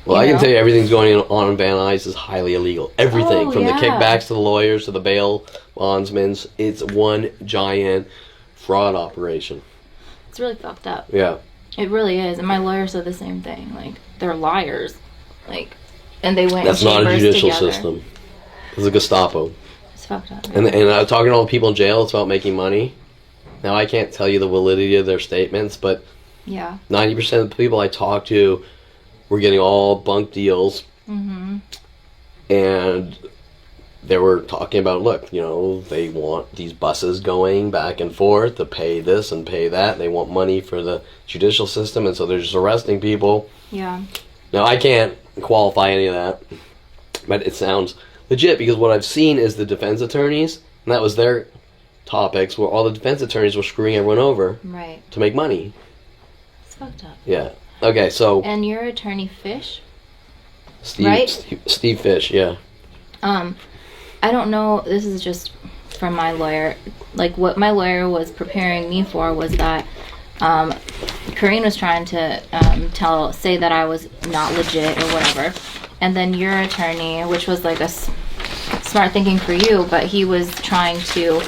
Well, I can tell you everything's going on in Van Nuys is highly illegal. Everything, from the kickbacks to the lawyers to the bail bondsmen, it's one giant fraud operation. It's really fucked up. Yeah. It really is. And my lawyer said the same thing. Like, they're liars. Like, and they went That's in not a judicial together. system. It's a Gestapo. It's fucked up. And I was talking to all the people in jail, it's about making money. Now, I can't tell you the validity of their statements, but 90% of the people I talked to were getting all bunk deals. Mm-hmm. And they were talking about, look, you know, they want these buses going back and forth to pay this and pay that. They want money for the judicial system, and so they're just arresting people. Yeah. Now, I can't qualify any of that, but it sounds legit because what I've seen is the defense attorneys, and that was their topics, where all the defense attorneys were screwing everyone over to make money. It's fucked up. Yeah. Okay, so... And your attorney Fish? Steve Fish, yeah. I don't know, this is just from my lawyer. Like, what my lawyer was preparing me for was that Corrine was trying to say that I was not legit or whatever. And then your attorney, which was like a smart thinking for you, but he was trying to,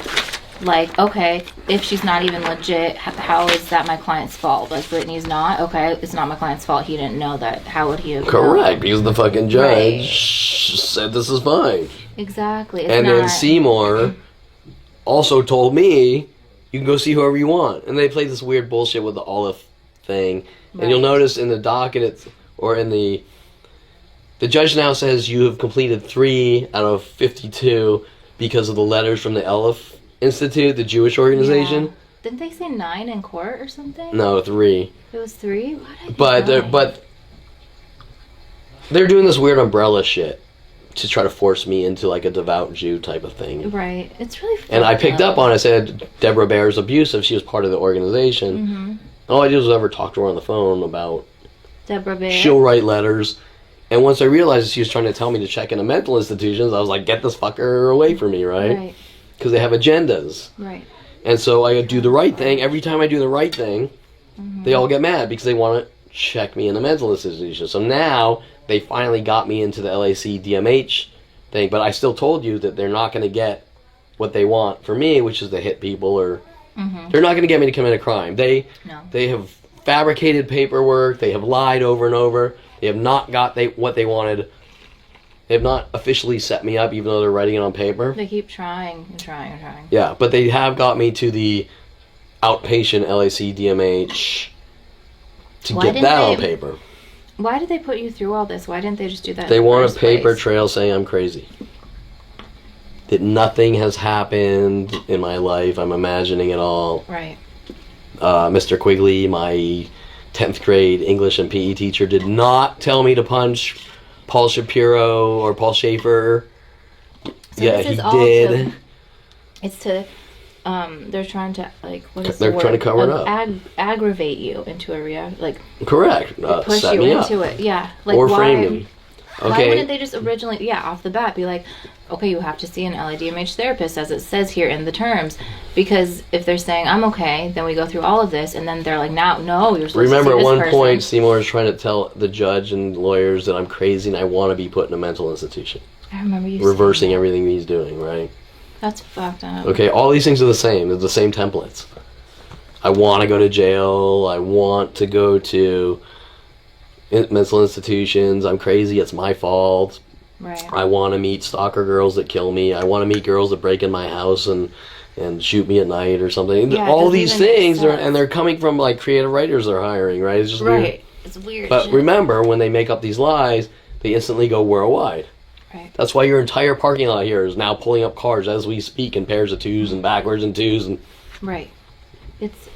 like, okay, if she's not even legit, how is that my client's fault? Like, Brittany's not? Okay, it's not my client's fault. He didn't know that. How would he have Correct, known? because the fucking judge said this is fine. Exactly. Then Seymour also told me, you can go see whoever you want. And they played this weird bullshit with the Olive thing. And you'll notice in the docket, the judge now says you have completed 3 out of 52 because of the letters from the Aleph Institute, the Jewish organization. Yeah. Didn't they say 9 in court or something? No, 3. It was 3? Why did I think But they're doing this weird umbrella shit to try to force me into like a devout Jew type of thing. Right. It's really And I picked up on it. I said Deborah Bear's abusive. She was part of the organization. Mm-hmm. All I did was ever talk to her on the phone about Deborah Bear. She'll write letters. And once I realized she was trying to tell me to check into mental institutions, I was like, get this fucker away from me, right? Because they have agendas. Right. And so I do the right thing. Every time I do the right thing, they all get mad because they want to check me in the mental institution. So now they finally got me into the LAC DMH thing. But I still told you that they're not going to get what they want for me, which is to hit people or... They're not going to get me to commit a crime. They have fabricated paperwork. They have lied over and over. They have not got what they wanted. They have not officially set me up, even though they're writing it on paper. They keep trying and trying and trying. Yeah, but they have got me to the outpatient LAC DMH to get that on paper. Why did they put you through all this? Why didn't they just do that? They want a paper trail saying I'm crazy. That nothing has happened in my life. I'm imagining it all. Right. Mr. Quigley, my 10th grade English and PE teacher, did not tell me to punch Paul Shapiro or Paul Schaefer. So yeah, he did. It's to, they're trying to, like, what is they're the word? trying to cover it up. Aggravate you into a reaction, like. Correct. Push set you me into up. it, yeah. Like, or frame me. Okay. Why wouldn't they just originally, off the bat, be like, okay, you have to see an LADMH therapist, as it says here in the terms. Because if they're saying, I'm okay, then we go through all of this, and then they're like, no, you're supposed Remember, to see this at one person. point, Seymour is trying to tell the judge and lawyers that I'm crazy and I want to be put in a mental institution. I remember you reversing everything he's doing, right? That's fucked up. Okay, all these things are the same. They're the same templates. I want to go to jail. I want to go to mental institutions. I'm crazy. It's my fault. Right. I want to meet stalker girls that kill me. I want to meet girls that break in my house and shoot me at night or something. Yeah, all these things and they're coming from like creative writers they're hiring, right? It's just weird. It's weird. But shit. remember, when they make up these lies, they instantly go worldwide. Right. That's why your entire parking lot here is now pulling up cars as we speak in pairs of 2s and backwards and 2s and. Right. It's.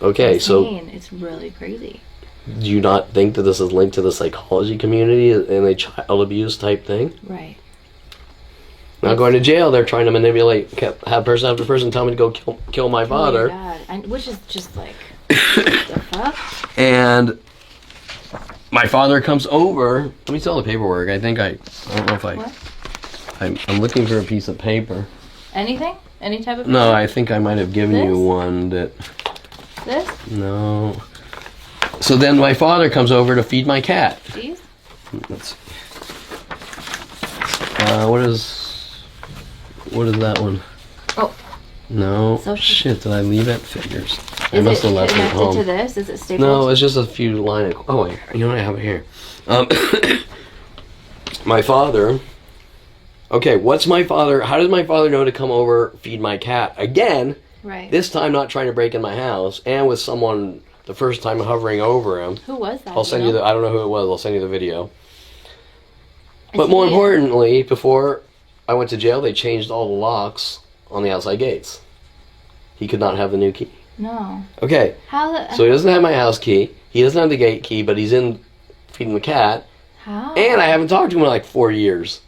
Okay, insane. so. It's really crazy. Do you not think that this is linked to the psychology community and a child abuse type thing? Right. Now going to jail, they're trying to manipulate, have person after person tell me to go kill my father. Which is just like, the fuck? And my father comes over. Let me tell the paperwork. I don't know if I'm looking for a piece of paper. Anything? Any type of paper? No, I think I might have given you one that. This? No. So then my father comes over to feed my cat. These? Let's see. What is that one? Oh. No. So shit, did I leave it? Figures. I Is must it have left it at home. connected to this? Is it stapled? No, it's just a few line of... Oh, wait. You know what? I have it here. My father... Okay, what's my father... How does my father know to come over, feed my cat? Again, right. This time not trying to break in my house, and with someone the first time hovering over him. Who was that? I'll send you the... I don't know who it was. I'll send you the video. Is But more he- importantly, before I went to jail, they changed all the locks on the outside gates. He could not have the new key. No. Okay, How? so he doesn't have my house key. He doesn't have the gate key, but he's in feeding the cat. How? And I haven't talked to him in like 4 years.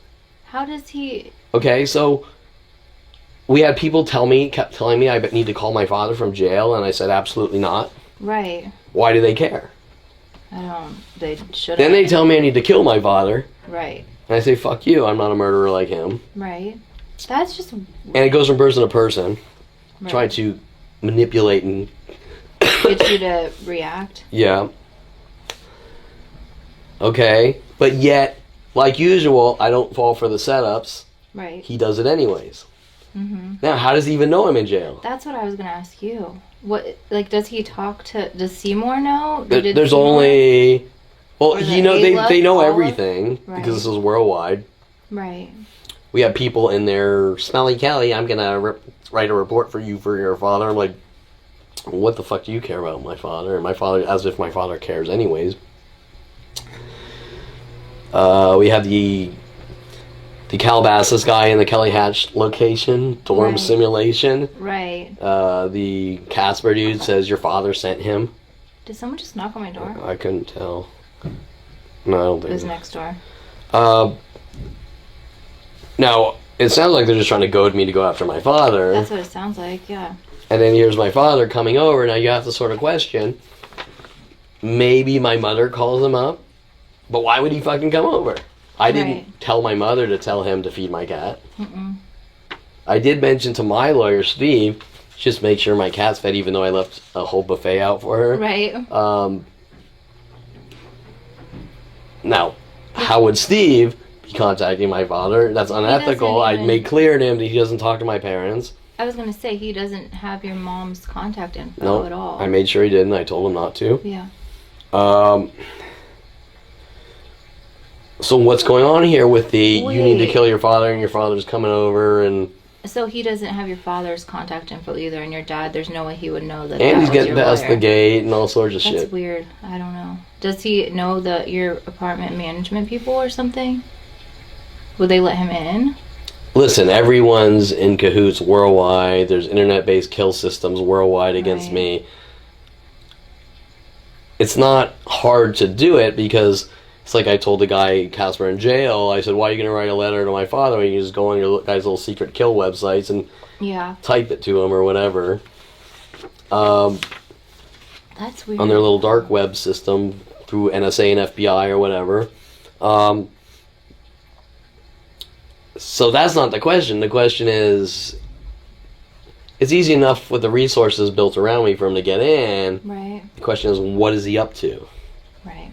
How does he? Okay, so we had people kept telling me I need to call my father from jail, and I said absolutely not. Right. Why do they care? I don't. They should. Then they tell me I need to kill my father, Right. and I say fuck you. I'm not a murderer like him. Right. That's just. And it goes from person to person, Right. trying to manipulate and Get you to react. yeah. Okay, but yet, like usual, I don't fall for the setups. Right. He does it anyways. Mm-hmm. Now, how does he even know I'm in jail? That's what I was gonna ask you. What, like, does he talk to? Does Seymour know? There's Seymour- only... Well, Or you the know, Ayla, they know Paula? everything, Right. because this is worldwide. Right. We have people in there, Smelly Kelly, I'm gonna write a report for you for your father. I'm like, what the fuck do you care about my father? And my father, as if my father cares anyways. We have the Calabasas guy in the Kelly Hatch location, dorm Right. simulation. Right. The Casper dude says your father sent him. Did someone just knock on my door? I couldn't tell. No, I don't It think was so. next door. Now, it sounds like they're just trying to goad me to go after my father. That's what it sounds like. Yeah. And then here's my father coming over. Now you have to sort of question. Maybe my mother calls him up. But why would he fucking come over? I didn't Right. tell my mother to tell him to feed my cat. Mm-mm. I did mention to my lawyer, Steve, just make sure my cat's fed, even though I left a whole buffet out for her. Right. Now, how would Steve be contacting my father? That's unethical. doesn't I even- made clear to him that he doesn't talk to my parents. I was gonna say he doesn't have your mom's contact info No, at all. I made sure he didn't. I told him not to. Yeah. So what's going on here with the you need to Wait. kill your father and your father's coming over and So he doesn't have your father's contact info either, and your dad. The's no way he would know that. and that he's was getting your past lawyer. the gate and all sorts of That's shit. weird. I don't know. Does he know your apartment management people or something? Would they let him in? Listen, everyone's in cahoots worldwide. There's internet-based kill systems worldwide against Right. me. It's not hard to do it because it's like I told the guy Casper in jail. I said, "Why are you going to write a letter to my father when you just go on your guy's little secret kill websites and Yeah. type it to him or whatever?" That's weird. On their little dark web system through NSA and FBI or whatever. So that's not the question. The question is, it's easy enough with the resources built around me for him to get in. Right. The question is, what is he up to? Right.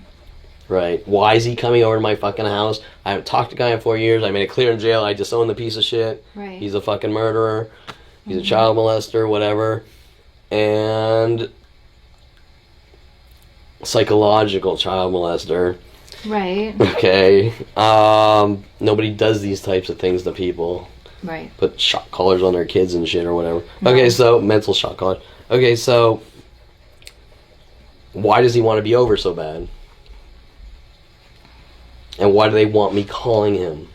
Right? Why is he coming over to my fucking house? I haven't talked to the guy in 4 years. I made it clear in jail I disown the piece of shit. Right. He's a fucking murderer. He's a child molester, whatever. And psychological child molester. Right. Okay. Nobody does these types of things to people. Right. Put shock collars on their kids and shit or whatever. No. Okay, so mental shock collar. Okay, so why does he want to be over so bad? And why do they want me calling him?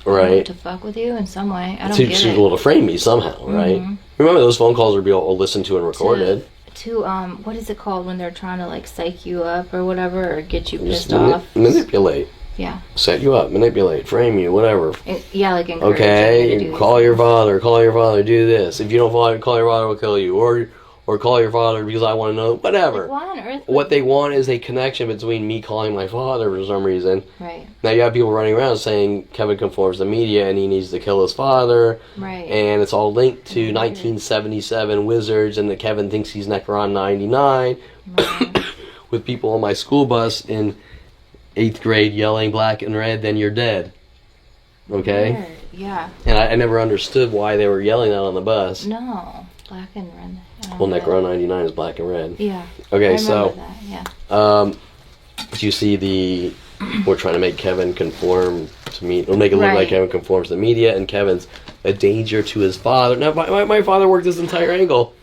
Right. To fuck with you in some way. I don't To, get to, it. well, to frame me somehow, right? Mhm. Remember those phone calls would be all listened to and recorded. To what is it called when they're trying to like psych you up or whatever, or get you pissed off? Manipulate. Yeah. Set you up, manipulate, frame you, whatever. Yeah, like encourage you to Okay, do call these your things. father, do this. If you don't call your father, we'll kill you. Or or call your father because I want to know, whatever. Like, why on earth? What they want is a connection between me calling my father for some reason. Right. Now you have people running around saying Kevin conforms to media and he needs to kill his father. Right. And it's all linked to 1977 Wizards and that Kevin thinks he's Necron 99. Right. With people on my school bus in 8th grade yelling black and red, then you're dead. Okay? Weird. Yeah. And I never understood why they were yelling that on the bus. No. Black and red. Well, Necron 99 is black and red. Yeah. Okay, I so remember that, yeah. do you see we're trying to make Kevin conform to me, or make it look like Kevin conforms to the media, and Kevin's a danger to his father. Now, my father worked this entire angle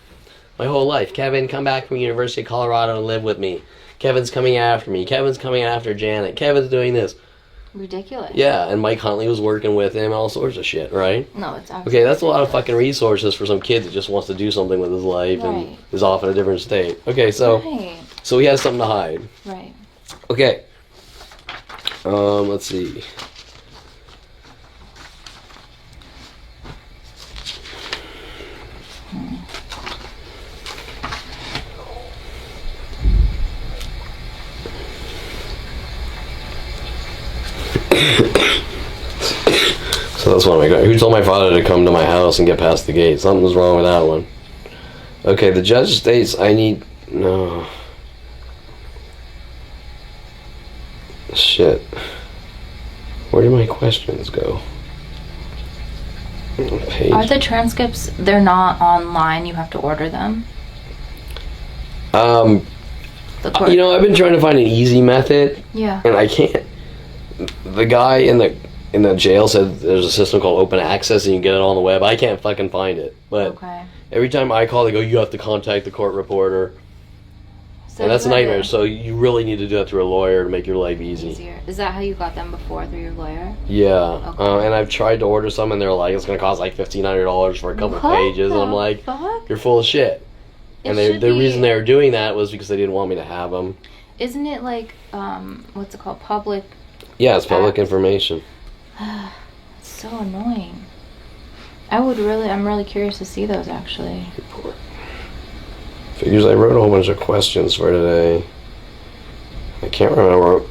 my whole life. Kevin, come back from University of Colorado and live with me. Kevin's coming after me. Kevin's coming after Janet. Kevin's doing this. Ridiculous. Yeah, and Mike Huntley was working with him, all sorts of shit, right? No, it's okay. That's a lot of fucking resources for some kid that just wants to do something with his life and is off in a different state. Okay, so so he has something to hide. Right. Okay. Let's see. So that's one of my. Who told my father to come to my house and get past the gate? Something's wrong with that one. Okay, the judge states I need. No. Shit. Where did my questions go? Page. Are the transcripts, they're not online, you have to order them? You know, I've been trying to find an easy method. Yeah. And I can't. The guy in the jail said there's a system called Open Access and you can get it on the web. I can't fucking find it. But every time I call, they go, you have to contact the court reporter. So and that's a nightmare. So you really need to do that through a lawyer to make your life easier. Is that how you got them before, through your lawyer? Yeah. And I've tried to order some and they're like, it's going to cost like $1,500 for a couple pages. And I'm like, you're full of shit. And the reason they were doing that was because they didn't want me to have them. Isn't it like, what's it called, public? Yeah, it's public information. It's so annoying. I'm really curious to see those, actually. Report. Figures I wrote a whole bunch of questions for today. I can't remember.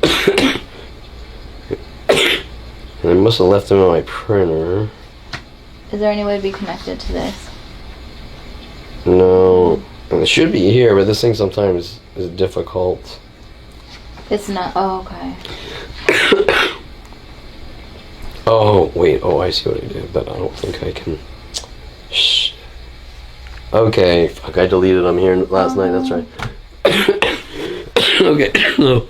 And I must have left them in my printer. Is there any way to be connected to this? No. And it should be here, but this thing sometimes is difficult. It's not. Oh, okay. Oh, wait. Oh, I see what I did, but I don't think I can. Shh. Okay. Fuck, I deleted them here last night. That's right. Okay. So,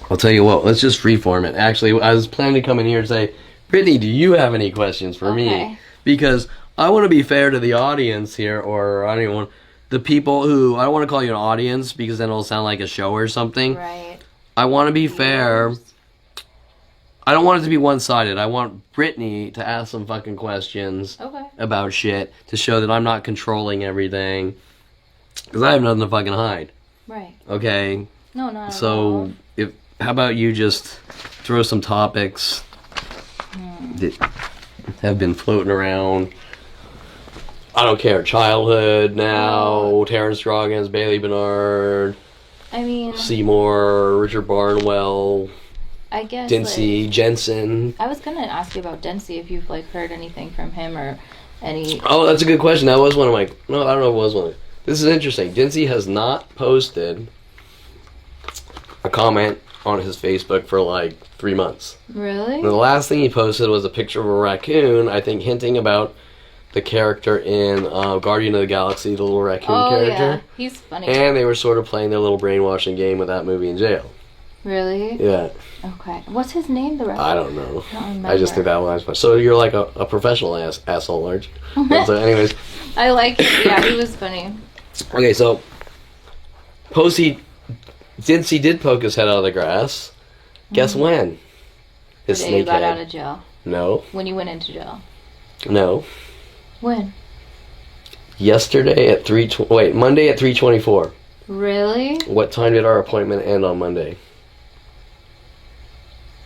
I'll tell you what. Let's just freeform it. Actually, I was planning to come in here and say, Brittany, do you have any questions for me? Because I want to be fair to the audience here, or anyone, the people who, I don't want to call you an audience because then it'll sound like a show or something. Right. I want to be fair. I don't want it to be one-sided. I want Brittany to ask some fucking questions about shit to show that I'm not controlling everything. Because I have nothing to fucking hide. Right. Okay? No, not at all. So, how about you just throw some topics that have been floating around. I don't care. Childhood now, Terrence Stroggins, Bailey Bernard, Seymour, Richard Barnwell, I guess Dempsey, Jensen. I was gonna ask you about Dempsey if you've heard anything from him or any. Oh, that's a good question. That was one of my. No, I don't know if it was one. This is interesting. Dempsey has not posted a comment on his Facebook for 3 months. Really? And the last thing he posted was a picture of a raccoon, I think hinting about the character in Guardian of the Galaxy, the little raccoon character. Yeah, he's funny. And they were sort of playing their little brainwashing game with that movie in jail. Really? Yeah. Okay. What's his name, the raccoon? I don't know. I just think that one was fun. So you're like a professional asshole, aren't you? So anyways. I like it. Yeah, he was funny. Okay, so Dempsey did poke his head out of the grass. Guess when? His the day you got out of jail. No. When you went into jail. No. When? Yesterday at Monday at 3:24. Really? What time did our appointment end on Monday?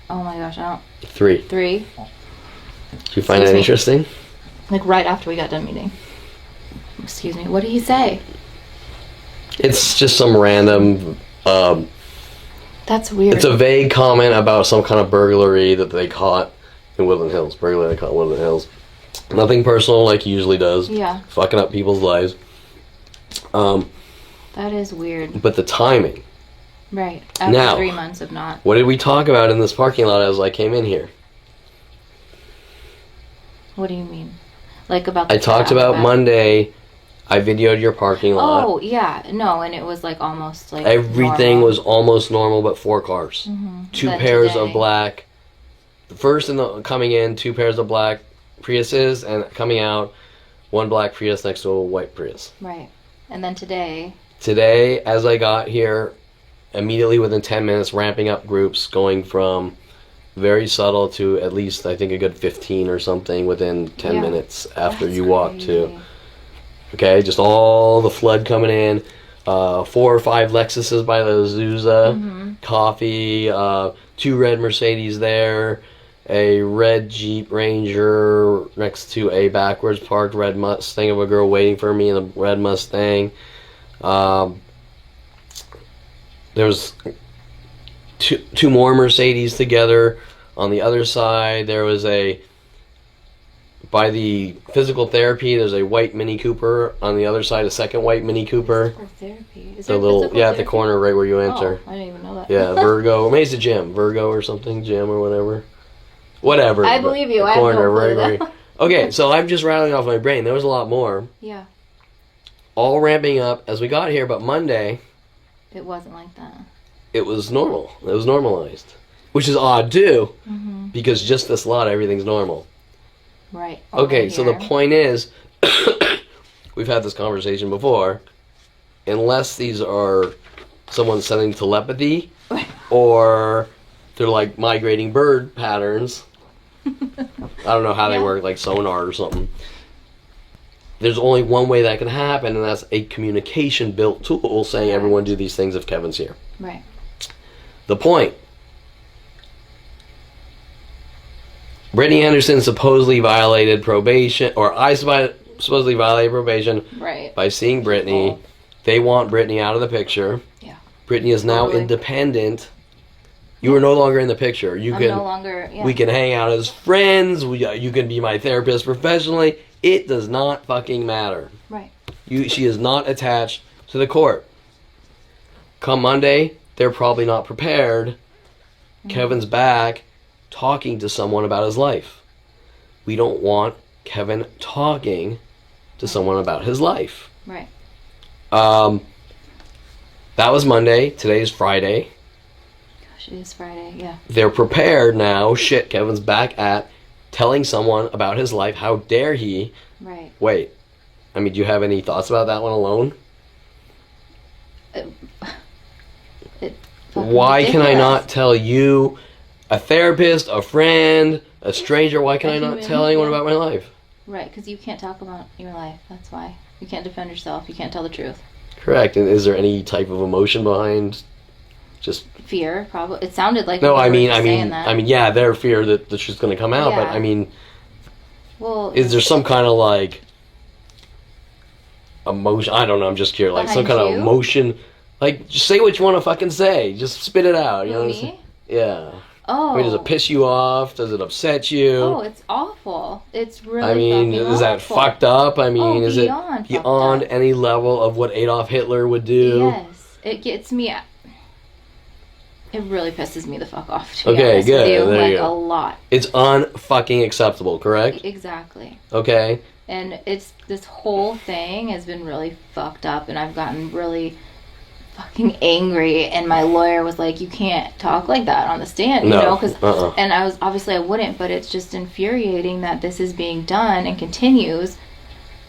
Oh my gosh, I don't. 3. 3? Did you find that interesting? Right after we got done meeting. Excuse me. What did he say? It's just some random. That's weird. It's a vague comment about some kind of burglary that they caught in Woodland Hills. Burglary they caught in Woodland Hills. Nothing personal like he usually does. Yeah. Fucking up people's lives. That is weird. But the timing. Right. After Now, 3 months of not. What did we talk about in this parking lot as I came in here? What do you mean? Like about the I talked about Monday. I videoed your parking lot. Oh, yeah. No, and it was like almost like Everything normal. was almost normal but 4 cars. Mm-hmm. Two But pairs today- of black. First coming in, 2 pairs of black Priuses, and coming out, 1 black Prius next to a white Prius. Right. And then today. Today, as I got here, immediately within 10 minutes, ramping up groups, going from very subtle to at least, I think, a good 15 or something within 10 minutes after That's you walk crazy. to. Okay, just all the flood coming in. 4 or 5 Lexuses by the Azusa. Mm-hmm. Coffee. 2 red Mercedes there. A red Jeep Ranger next to a backwards parked red Mustang of a girl waiting for me in a red Mustang. There's two more Mercedes together. On the other side, there was by the physical therapy, there's a white Mini Cooper. On the other side, a second white Mini Cooper. Physical therapy. Is The there little, physical at the therapy? corner right where you enter. Oh, I didn't even know that. Yeah, Virgo. Maybe it's a gym. Virgo or something. Gym or whatever. Whatever. I believe you. The I have corner, no clue, right where though. you- Okay, so I'm just rattling off my brain. There was a lot more. Yeah. All ramping up as we got here, but Monday, It wasn't like that. it was normal. It was normalized. Which is odd, too, Mm-hmm. because just this lot, everything's normal. Right. Okay, Over so the here. point is, we've had this conversation before, unless these are someone sending telepathy, or they're like migrating bird patterns. I don't know how they Yeah. work, like sonar or something. There's only one way that can happen, and that's a communication built tool saying Right. everyone do these things if Kevin's here. Right. The point. Brittany Henderson supposedly violated probation, or I supposedly violated probation Right. by seeing Brittany. Oh. They want Brittany out of the picture. Yeah. Brittany is now Totally. independent. You are no longer in the picture. You I'm can no longer. Yeah. we can hang out as friends. You can be my therapist professionally. It does not fucking matter. Right. She is not attached to the court. Come Monday, they're probably not prepared. Mm-hmm. Kevin's back talking to someone about his life. We don't want Kevin talking to someone about his life. Right. That was Monday. Today's Friday. Gosh, it is Friday. Yeah. They're prepared now. Shit, Kevin's back at telling someone about his life. How dare he? Right. Wait. I mean, do you have any thoughts about that one alone? It Why can I ridiculous. not tell you, a therapist, a friend, a stranger, why can A I not human, tell anyone yeah. about my life? Right, because you can't talk about your life. That's why you can't defend yourself. You can't tell the truth. Correct. And is there any type of emotion behind just... Fear, probably. It sounded like No, you were I mean, saying that. yeah, their fear that the shit's going to come out, but Yeah. I mean, Well, is there some kind of like emotion? I don't know. I'm just curious. Like some Behind kind of you? emotion. Like, just say what you want to fucking say. Just spit it out. You know what I'm saying? me? Yeah. Oh. I mean, does it piss you off? Does it upset you? Oh, it's awful. It's really. I mean, fucking is that awful. fucked up? I mean, Oh, is it beyond fucked beyond up. any level of what Adolf Hitler would do? Yes, it gets me. It really pisses me the fuck off. To be Okay, honest good. With you. There Like you go. a lot. It's unfucking acceptable, correct? Exactly. Okay. And it's this whole thing has been really fucked up, and I've gotten really fucking angry. And my lawyer was like, "You can't talk like that on the stand," you No, know? Because uh-uh. and I was obviously I wouldn't, but it's just infuriating that this is being done and continues.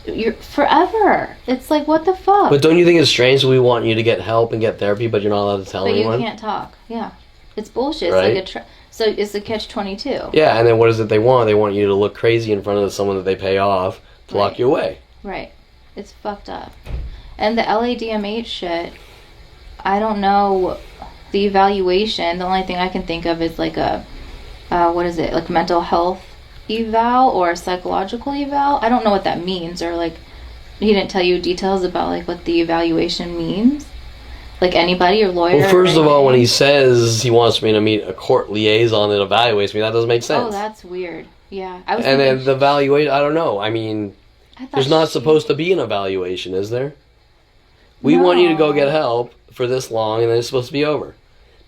You're forever. It's like, what the fuck? But don't you think it's strange that we want you to get help and get therapy, but you're not allowed to tell But anyone? you can't talk. Yeah, it's bullshit. Right. It's like so it's a catch-22. Yeah, and then what is it they want? They want you to look crazy in front of someone that they pay off to lock Right. you away. Right. It's fucked up. And the LADMH shit, I don't know the evaluation. The only thing I can think of is like a, what is it, like mental health eval or a psychological eval. I don't know what that means, or like he didn't tell you details about like what the evaluation means? Like anybody, your lawyer? Well, first of all, when he says he wants me to meet a court liaison that evaluates me, that doesn't make sense. Oh, that's weird. Yeah. And then the evaluation, I don't know. I mean, there's not supposed to be an evaluation, is there? We want you to go get help for this long, and then it's supposed to be over.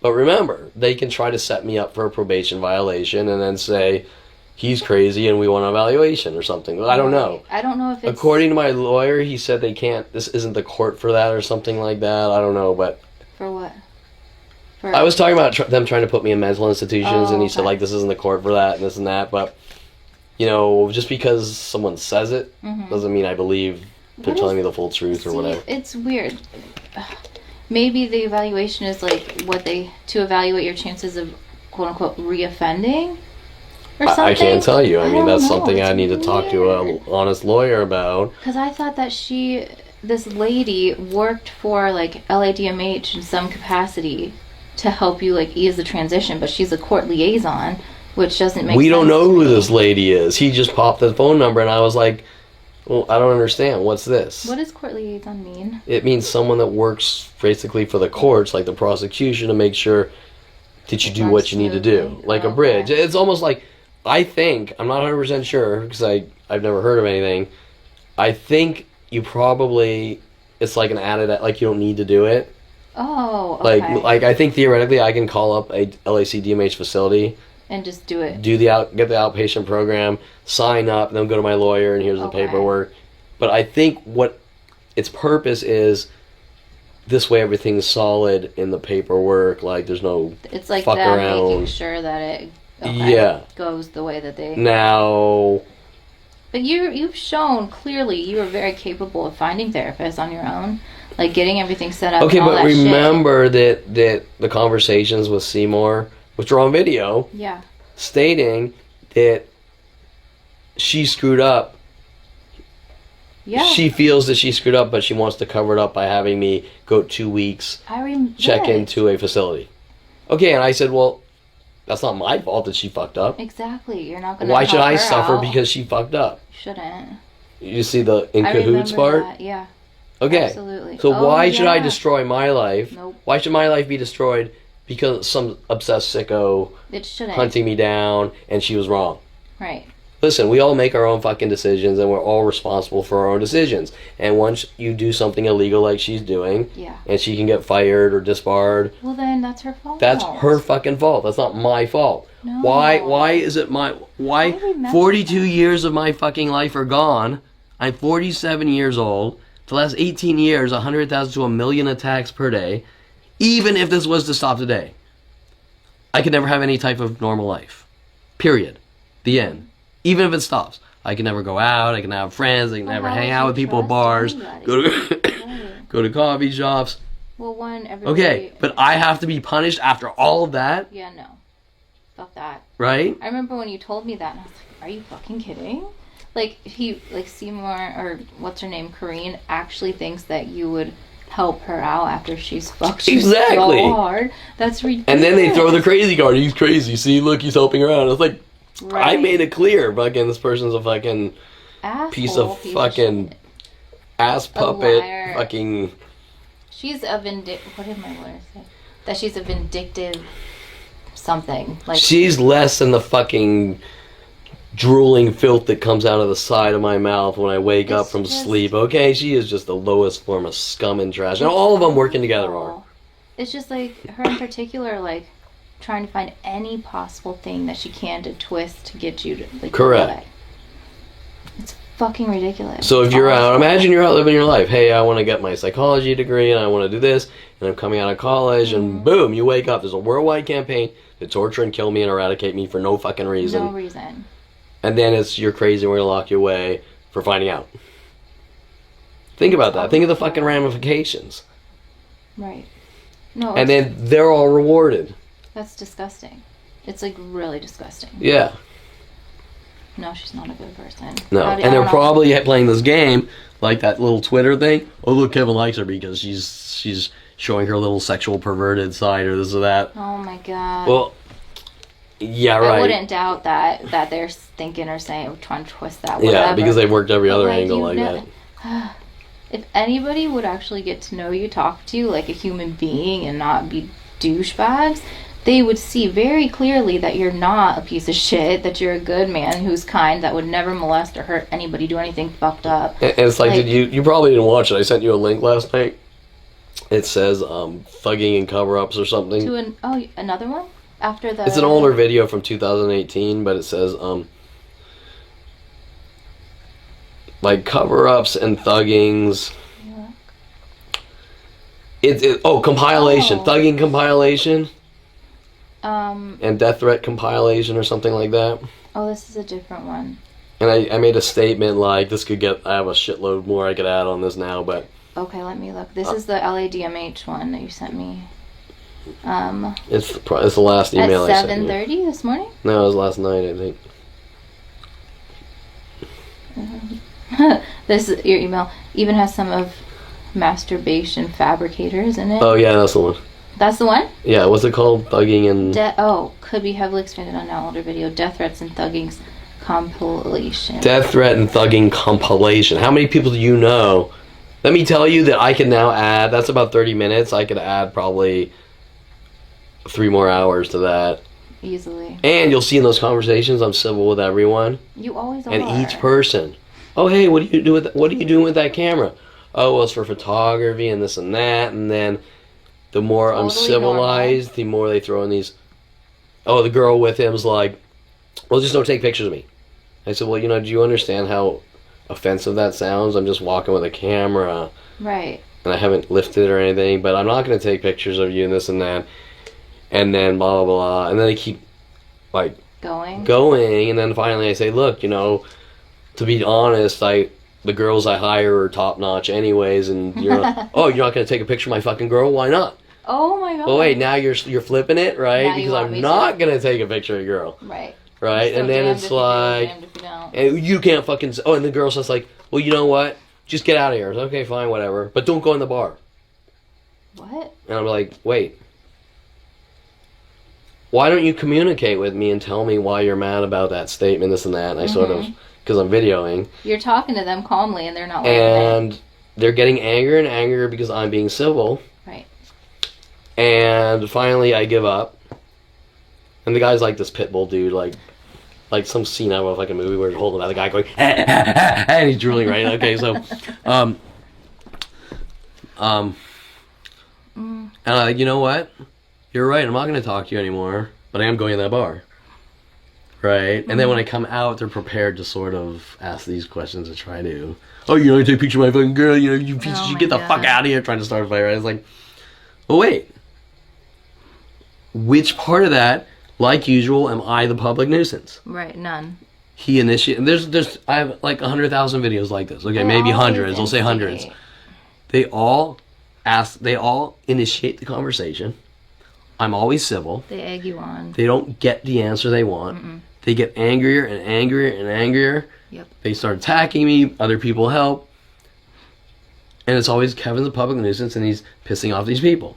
But remember, they can try to set me up for a probation violation and then say, he's crazy and we want an evaluation or something. I don't know. I don't know if it's... According to my lawyer, he said they can't, this isn't the court for that or something like that. I don't know, but... For what? I was talking about them trying to put me in mental institutions, and he said, like, this isn't the court for that and this and that. But, you know, just because someone says it doesn't mean I believe they're telling me the full truth or whatever. It's weird. Maybe the evaluation is, like, to evaluate your chances of, quote-unquote, reoffending? Or something? I can't tell you. I mean, that's know. something It's I need to talk to an honest lawyer about. Because I thought that this lady worked for, like, LADMH in some capacity to help you, like, ease the transition, but she's a court liaison, which doesn't make sense. We don't know who this lady is. He just popped the phone number, and I was like, well, I don't understand. What's this? What does court liaison mean? It means someone that works basically for the courts, like the prosecution, to make sure that you do what you need to do. Like a bridge. It's almost like, I think, I'm not 100% sure, because I've never heard of anything. I think you probably, it's like an added, like you don't need to do it. Oh, okay. Like I think theoretically I can call up a LAC DMH facility and just do it. Get the outpatient program, sign up, and then go to my lawyer and here's the paperwork. But I think what its purpose is, this way everything's solid in the paperwork. Like there's no it's like fuck them around. making sure that it goes the way that they now. But you've shown clearly you are very capable of finding therapists on your own. Like getting everything set up. Okay, and all but that remember that the conversations with Seymour, which are on video, stating that she screwed up. Yeah. She feels that she screwed up, but she wants to cover it up by having me go 2 weeks, check into a facility. Okay, and I said, well, that's not my fault that she fucked up. Exactly. You're not going to Why should I her suffer out. Because she fucked up? You shouldn't. You see the in cahoots part? That. Yeah. Okay. Absolutely. So why should I destroy my life? Nope. Why should my life be destroyed because some obsessed sicko hunting me down and she was wrong? Right. Listen, we all make our own fucking decisions and we're all responsible for our own decisions. And once you do something illegal like she's doing, and she can get fired or disbarred, well then that's her fault. That's her fucking fault. That's not my fault. No. Why is it why 42 years of my fucking life are gone? I'm 47 years old. The last 18 years, 100,000 to 1 million attacks per day. Even if this was to stop today, I could never have any type of normal life. Period. The end. Even if it stops, I can never go out. I can have friends. I can never hang out with people at bars. Go to coffee shops. Well, okay, but I have to be punished after all of that? Yeah, no. Fuck that. Right? I remember when you told me that, and I was like, are you fucking kidding? Like, Seymour, or what's her name, Corrine, actually thinks that you would help her out after she's fucked you so hard. That's ridiculous. And then they throw the crazy card. He's crazy. See, look, he's helping her out. It's like, I made it clear, fucking, this person's a fucking piece of fucking ass puppet. Fucking. She's a what did my lawyer say? That she's a vindictive something. Like she's less than the fucking drooling filth that comes out of the side of my mouth when I wake up from sleep. Okay, she is just the lowest form of scum and trash, and all of them working together are. It's just like her in particular, like trying to find any possible thing that she can to twist to get you to like. Correct. It's fucking ridiculous. So if you're out, imagine you're out living your life. Hey, I want to get my psychology degree and I want to do this, and I'm coming out of college, and boom, you wake up. There's a worldwide campaign to torture and kill me and eradicate me for no fucking reason. No reason. And then you're crazy and we're going to lock you away for finding out. Think about that. Think of the fucking ramifications. Right. No. And then they're all rewarded. That's disgusting. It's like really disgusting. Yeah. No, she's not a good person. No. And they're probably playing this game, like that little Twitter thing. Oh, look, Kevin likes her because she's showing her little sexual perverted side or this or that. Oh my god. Well, yeah, right. I wouldn't doubt that they're thinking or saying, trying to twist that. Whatever. Yeah, because they've worked every other angle like that. If anybody would actually get to know you, talk to you like a human being and not be douchebags, they would see very clearly that you're not a piece of shit, that you're a good man who's kind, that would never molest or hurt anybody, do anything fucked up. And it's like, did you probably didn't watch it. I sent you a link last night. It says thugging and cover-ups or something. To another one? After the... It's an older video from 2018, but it says like cover-ups and thuggings. Compilation. Thugging compilation. And death threat compilation or something like that. Oh, this is a different one. And I made a statement like, I have a shitload more I could add on this now, but... Okay, let me look. This is the LADMH one that you sent me. It's the last email I sent you. At 7:30 this morning? No, it was last night, I think. This is your email. Even has some of masturbation fabricators in it. Oh yeah, that's the one. That's the one? Yeah, what's it called? Thugging and... could be heavily expanded on now older video. Death threats and thuggings compilation. Death threat and thugging compilation. How many people do you know? Let me tell you that I can now add... That's about 30 minutes. I could add probably 3 more hours to that. Easily. And you'll see in those conversations I'm civil with everyone. You always are. And each person. Oh, hey, what are you doing with that camera? Oh, well, it's for photography and this and that. And then the more I'm civilized, the more they throw in these... Oh, the girl with him's like, well, just don't take pictures of me. I said, well, do you understand how offensive that sounds? I'm just walking with a camera. Right. And I haven't lifted it or anything, but I'm not going to take pictures of you and this and that. And then blah, blah, blah. And then they keep, like... Going. And then finally I say, look, to be honest, the girls I hire are top-notch anyways, and you're not going to take a picture of my fucking girl? Why not? Oh, my God. Well, wait, now you're flipping it, right? Because I'm not going to take a picture of your girl. Right? And then it's like... And you can't fucking... Oh, and the girl's just like, well, you know what? Just get out of here. Okay, fine, whatever. But don't go in the bar. What? And I'm like, wait. Why don't you communicate with me and tell me why you're mad about that statement, this and that? And I sort of... Because I'm videoing. You're talking to them calmly and they're not like that. They're getting angrier and angrier because I'm being civil. Right. And finally I give up. And the guy's like this pit bull dude, like some scene out of like a movie where he's holding out the guy going, and he's drooling, right? Okay, so, and I'm like, you know what? You're right, I'm not going to talk to you anymore, but I am going to that bar. Right? And then when I come out, they're prepared to sort of ask these questions and try to, oh, you take a picture of my fucking girl, you piece of shit, get the fuck out of here, trying to start a fight, right? It's like, well, wait. Which part of that, like usual, am I the public nuisance? Right, none. He initiated, I have like 100,000 videos like this, okay, maybe hundreds, I'll say hundreds. They all initiate the conversation. I'm always civil. They egg you on. They don't get the answer they want. Mm-mm. They get angrier and angrier and angrier. Yep. They start attacking me. Other people help. And it's always Kevin's a public nuisance and he's pissing off these people.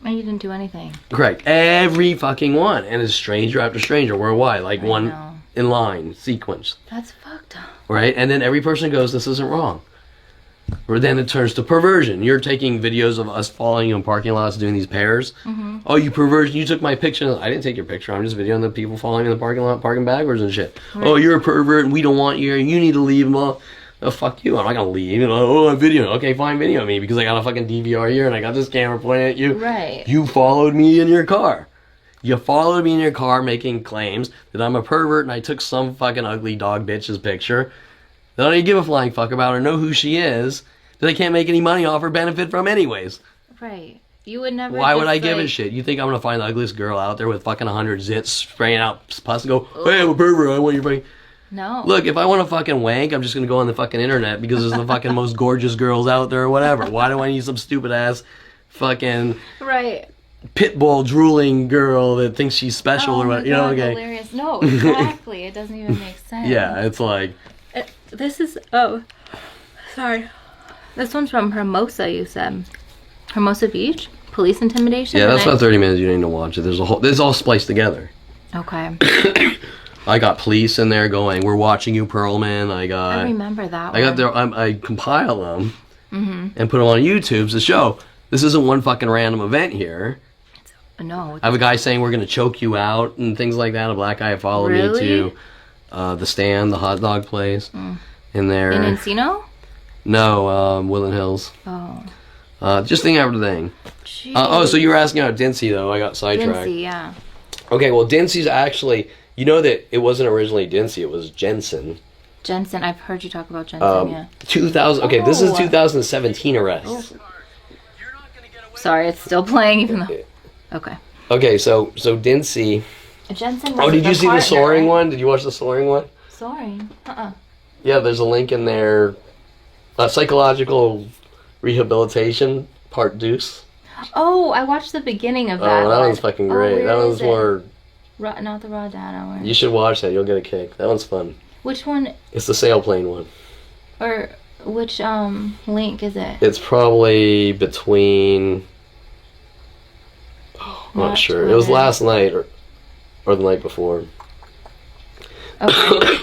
And you didn't do anything. Correct. Every fucking one. And it's stranger after stranger worldwide. Like one in line, sequence. That's fucked up. Right? And then every person goes, this isn't wrong. Or then it turns to perversion. You're taking videos of us falling in parking lots doing these pairs. Mm-hmm. Oh, you perversion. You took my picture. I didn't take your picture. I'm just videoing the people falling in the parking lot, parking backwards and shit. Right. Oh, you're a pervert and we don't want you. You need to leave. Well, oh, fuck you. I'm not going to leave. Oh, I'm videoing. Okay, fine, video me because I got a fucking DVR here and I got this camera pointing at you. Right. You followed me in your car. You followed me in your car making claims that I'm a pervert and I took some fucking ugly dog bitch's picture that I don't even give a flying fuck about or know who she is, that I can't make any money off or benefit from anyways. Right. You would never. Why would I give a shit? You think I'm going to find the ugliest girl out there with fucking 100 zits spraying out pus and go, hey, I'm a pervert, I want your fucking... No. Look, if I want to fucking wank, I'm just going to go on the fucking internet because there's the fucking most gorgeous girls out there or whatever. Why do I need some stupid ass fucking... Right. Pit bull drooling girl that thinks she's special or whatever. God, okay. Hilarious. No, exactly. It doesn't even make sense. Yeah, it's like... This is... Oh, sorry. This one's from Hermosa, you said. Hermosa Beach? Police intimidation? Yeah, that's about 30 minutes. You need to watch it. There's all spliced together. Okay. I got police in there going, "We're watching you, Perlman." I remember that one. I got there. I compile them and put them on YouTube to show this isn't one fucking random event here. No. I have a guy saying we're gonna choke you out and things like that. A black guy followed me to the Stand, the hot dog place, in there. In Encino? No, Woodland Hills. Oh. Just think everything. So you were asking about Dincy though. I got sidetracked. Dincy, yeah. Okay, well Dincy's actually. You know that it wasn't originally Dincy, it was Jensen. Jensen, I've heard you talk about Jensen, yeah. 2000. Okay, this is 2017 arrest. Sorry, it's still playing even though... Okay. Okay, so Dincy... Jensen Oh, did you see the soaring one? Did you watch the soaring one? Soaring? Yeah, there's a link in there. Psychological rehabilitation, part deuce. Oh, I watched the beginning of that. Oh, that one's fucking great. That one's more... Not the raw data one. You should watch that. You'll get a kick. That one's fun. Which one? It's the sailplane one. Or which link is it? It's probably between... I'm not sure. It was last night or the night before. Okay.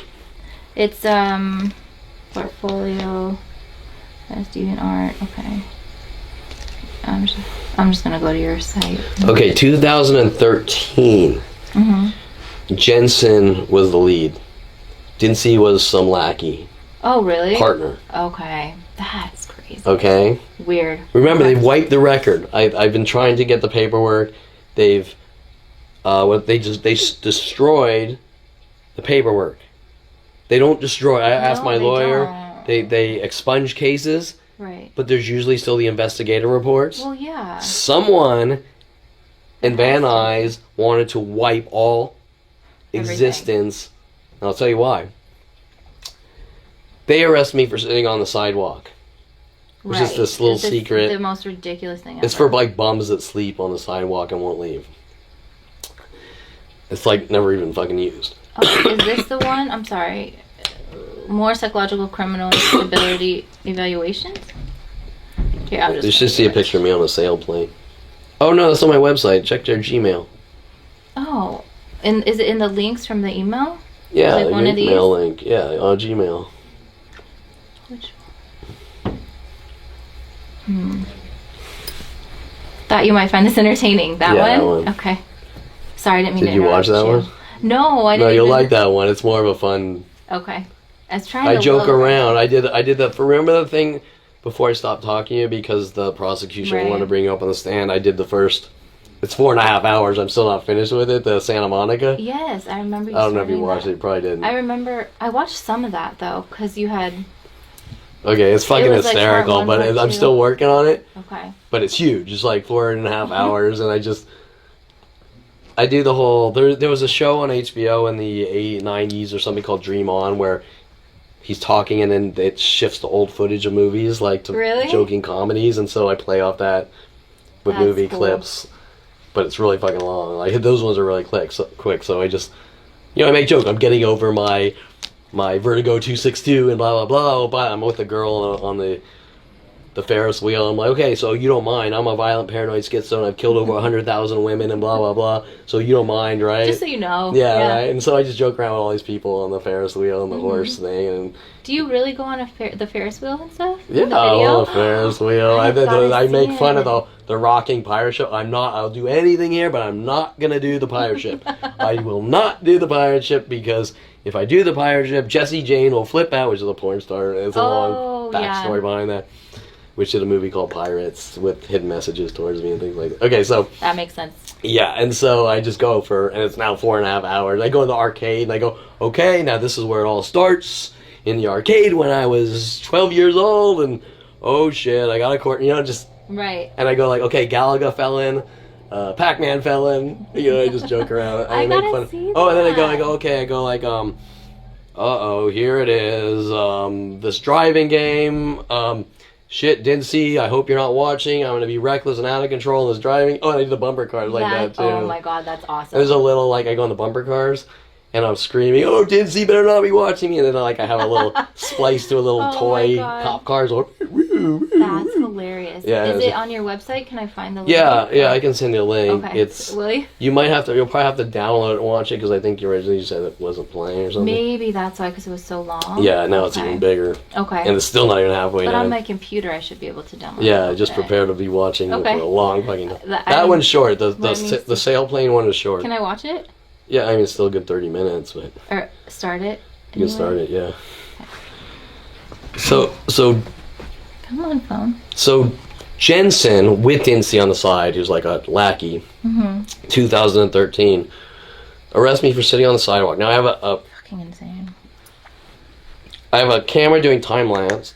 It's portfolio, student art. Okay. I'm just gonna go to your site. Okay, 2013. Jensen was the lead. Dincy was some lackey. Oh, really? Partner. Okay, that's crazy. Okay. Weird. Remember, they've wiped the record. I've been trying to get the paperwork. They've they destroyed the paperwork. They don't destroy. I asked my lawyer. They expunge cases. Right. But there's usually still the investigator reports. Well, yeah. Someone in Van Nuys wanted to wipe all existence. And I'll tell you why. They arrest me for sitting on the sidewalk. Which is this little secret. The most ridiculous thing ever. It's for like bums that sleep on the sidewalk and won't leave. It's like never even fucking used. Is this the one? I'm sorry. More psychological criminal disability evaluations? Here, I'll just... You should see a picture of me on a sailplane. Oh no, that's on my website. Check their Gmail. Oh. And is it in the links from the email? Yeah, like one of these? email link. Yeah, on Gmail. Which Thought you might find this entertaining. That one? Okay. Sorry, I didn't mean to interrupt you. Did you watch that one? No, I didn't. No, you'll like that one. It's more of a fun... Okay. I joke around. I did that. Remember the thing before I stopped talking to you because the prosecution wanted to bring you up on the stand? I did the first... It's 4.5 hours. I'm still not finished with it. The Santa Monica. Yes, I remember you I don't know if you watched it. You probably didn't. I remember... I watched some of that, though, because you had... Okay, it's fucking hysterical, like but I'm still working on it. Okay. But it's huge. It's like 4.5 hours, and I do the whole... There was a show on HBO in the 90s or something called Dream On where he's talking and then it shifts to old footage of movies, like to joking comedies, and so I play off that with movie clips. But it's really fucking long. Like those ones are really quick, so I just... I make joke. I'm getting over my Vertigo 262 and blah, blah, blah. But I'm with a girl on the Ferris wheel. I'm like, okay, so you don't mind. I'm a violent paranoid schizo and I've killed over 100,000 women and blah, blah, blah. So you don't mind, right? Just so you know. Yeah, right? And so I just joke around with all these people on the Ferris wheel and the horse thing. And do you really go on the Ferris wheel and stuff? Yeah, on the Ferris wheel. I make fun of the rocking pirate ship. I'll do anything here, but I'm not going to do the pirate ship. I will not do the pirate ship because... If I do the pirate ship, Jessie Jane will flip out, which is a porn star. It's a long backstory behind that. Which did a movie called Pirates with hidden messages towards me and things like that. Okay, so... That makes sense. Yeah, and so I just go and it's now 4.5 hours. I go to the arcade and I go, okay, now this is where it all starts. In the arcade when I was 12 years old and, oh shit, I got a court, just... Right. And I go like, okay, Galaga fell in. Pac-Man fell in. I just joke around. I make fun. See that. Oh, and then I go like, here it is. This driving game. Shit, Dincy, I hope you're not watching. I'm gonna be reckless and out of control in this driving. Oh, and I do the bumper cars like that too. Oh my god, that's awesome. And there's a little I go on the bumper cars, and I'm screaming, "Oh, Dincy, better not be watching me!" And then I have a little splice to a little toy cop cars. That's hilarious. Yeah, Is it on your website? Can I find the link? Yeah, I can send you a link. Okay. It's Will you? you'll probably have to download it and watch it because I think you originally said it wasn't playing or something. Maybe that's why, because it was so long. Yeah, now it's even bigger. Okay. And it's still not even halfway But done. on my computer, I should be able to download it. Yeah, just prepare to be watching it for a long fucking time. That That one's short. The sailplane one is short. Can I watch it? Yeah, I mean, it's still a good 30 minutes, but... Or start it? You can start it, yeah. So... Come on, phone. So, Jensen, with Dincy on the side, who's like a lackey, 2013, arrest me for sitting on the sidewalk. Now, I have Fucking insane. I have a camera doing time lapse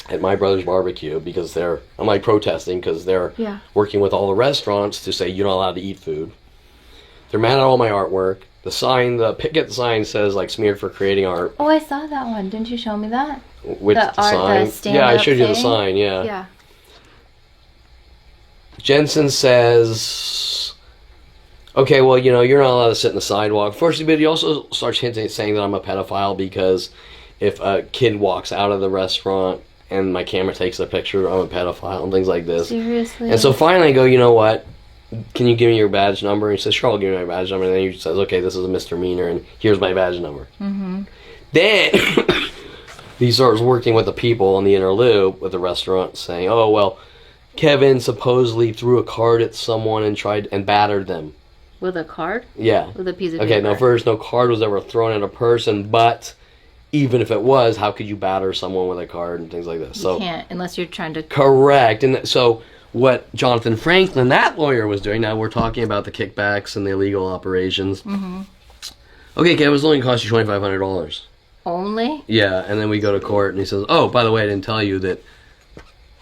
at my brother's barbecue because I'm like protesting because they're working with all the restaurants to say you're not allowed to eat food. They're mad at all my artwork. The picket sign says like smeared for creating art. Oh, I saw that one. Didn't you show me that? With the sign? Yeah, I showed you the sign, yeah. Yeah. Jensen says, okay, well, you're not allowed to sit in the sidewalk. First, but he also starts hinting, saying that I'm a pedophile because if a kid walks out of the restaurant and my camera takes a picture, I'm a pedophile and things like this. Seriously? And so finally I go, you know what? Can you give me your badge number? And he says, sure, I'll give you my badge number. And then he says, okay, this is a misdemeanor, and here's my badge number. Mm-hmm. Then he starts working with the people on the inner loop with the restaurant, saying, oh, well, Kevin supposedly threw a card at someone and battered them. With a card? Yeah. With a piece of paper? Okay, now first, no card was ever thrown at a person, but even if it was, how could you batter someone with a card and things like this? You can't, unless you're trying to... Correct. And so what Jonathan Franklin, that lawyer, was doing, now we're talking about the kickbacks and the illegal operations. Mm-hmm. Okay, Kevin, it was only going to cost you $2,500. Only? Yeah, and then we go to court, and he says, oh, by the way, I didn't tell you that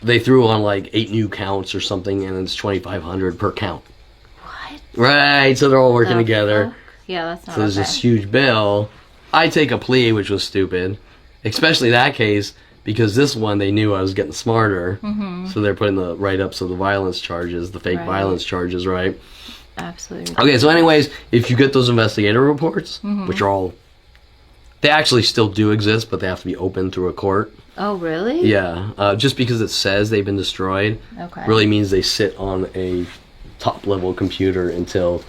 they threw on like 8 new counts or something, and it's $2,500 per count. What? Right, so they're all working together. Fuck? Yeah, that's not So there's this huge bill. I take a plea, which was stupid. Especially that case, because this one, they knew I was getting smarter. Mm-hmm. So they're putting the write-ups of the violence charges, the fake violence charges, right? Absolutely. Okay, so anyways, if you get those investigator reports, which are all... They actually still do exist, but they have to be opened through a court. Oh, really? Yeah. Just because it says they've been destroyed really means they sit on a top-level computer until...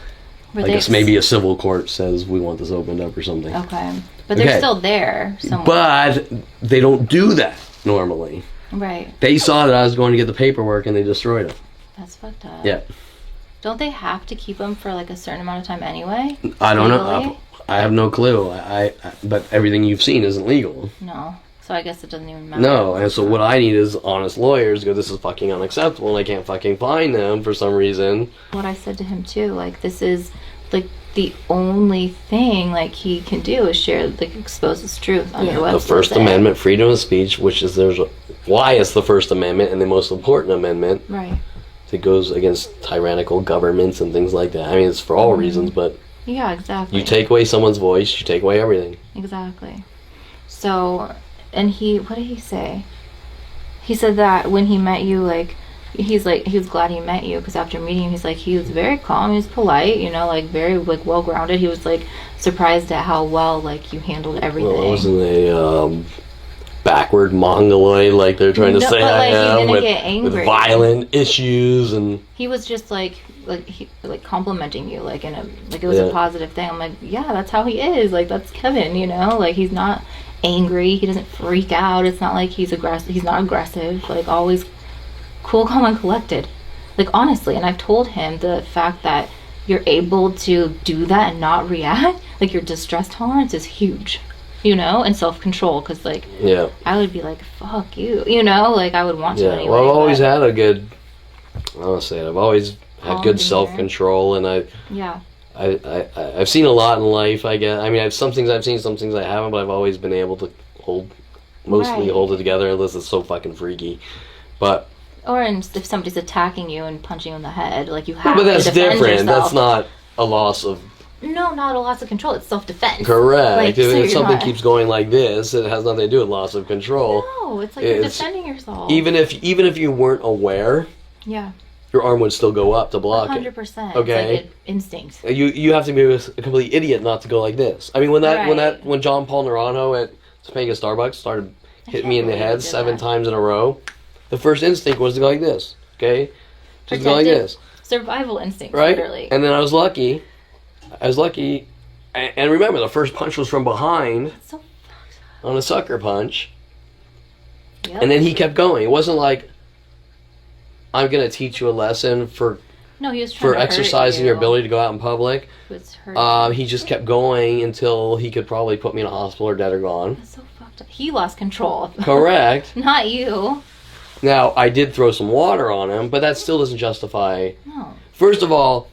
I guess maybe a civil court says we want this opened up or something. Okay. But they're still there somewhere. But they don't do that normally. Right. They saw that I was going to get the paperwork and they destroyed it. That's fucked up. Yeah. Don't they have to keep them for like a certain amount of time anyway? I don't know. I have no clue. But everything you've seen isn't legal. No. So I guess it doesn't even matter. No, and so what I need is honest lawyers to go, this is fucking unacceptable, and I can't fucking find them for some reason. What I said to him too, like, this is like the only thing like he can do is share, like, expose his truth on your website. The First Amendment, freedom of speech, which is why it's the First Amendment and the most important amendment. Right. It goes against tyrannical governments and things like that. I mean, it's for all reasons, but yeah, exactly. You take away someone's voice, you take away everything. Exactly. So, and what did he say? He said that when he met you, like, he was glad he met you, because after meeting him, he's like, he was very calm, he was polite, like, very, like, well-grounded. He was, like, surprised at how well, like, you handled everything. Well, I wasn't a backward mongoloid, like they're trying to say I am, with violent issues, and he was just like complimenting you, like it was a positive thing. I'm like, yeah, that's how he is. Like, that's Kevin, like, he's not angry, he doesn't freak out. It's not like he's aggressive. He's not aggressive. Like, always cool, calm, and collected. Like, honestly, and I've told him the fact that you're able to do that and not react, like, your distress tolerance is huge. And self-control, because, like, I would be like, fuck you, like, I would want to anyway. Well, I've always had a good, I've always had good self-control, and I've seen a lot in life, I guess. I mean, some things I've seen, some things I haven't, but I've always been able to hold it together, unless it's so fucking freaky. But... Or if somebody's attacking you and punching you in the head, like, you have to defend yourself. That's different. That's not a loss of... No, not a loss of control. It's self-defense. Correct. Like, if something keeps going like this, it has nothing to do with loss of control. No, it's like you're defending yourself. Even if you weren't aware, your arm would still go up to block 100%. it. 100%. Okay. It's like instinct. You have to be a complete idiot not to go like this. I mean, when John Paul Naranjo at Topanga Starbucks started hit me in the head 7 times in a row, the first instinct was to go like this, okay? Just go like this. Survival instinct, right? Literally. And then I was lucky. And remember, the first punch was from behind So on a sucker punch. Yep. And then he kept going. It wasn't like, I'm going to teach you a lesson for he was trying to exercising hurt your ability to go out in public. He was hurting. He just kept going until he could probably put me in a hospital or dead or gone. That's so fucked up. He lost control. Correct. Not you. Now, I did throw some water on him, but that still doesn't justify... No. First of all,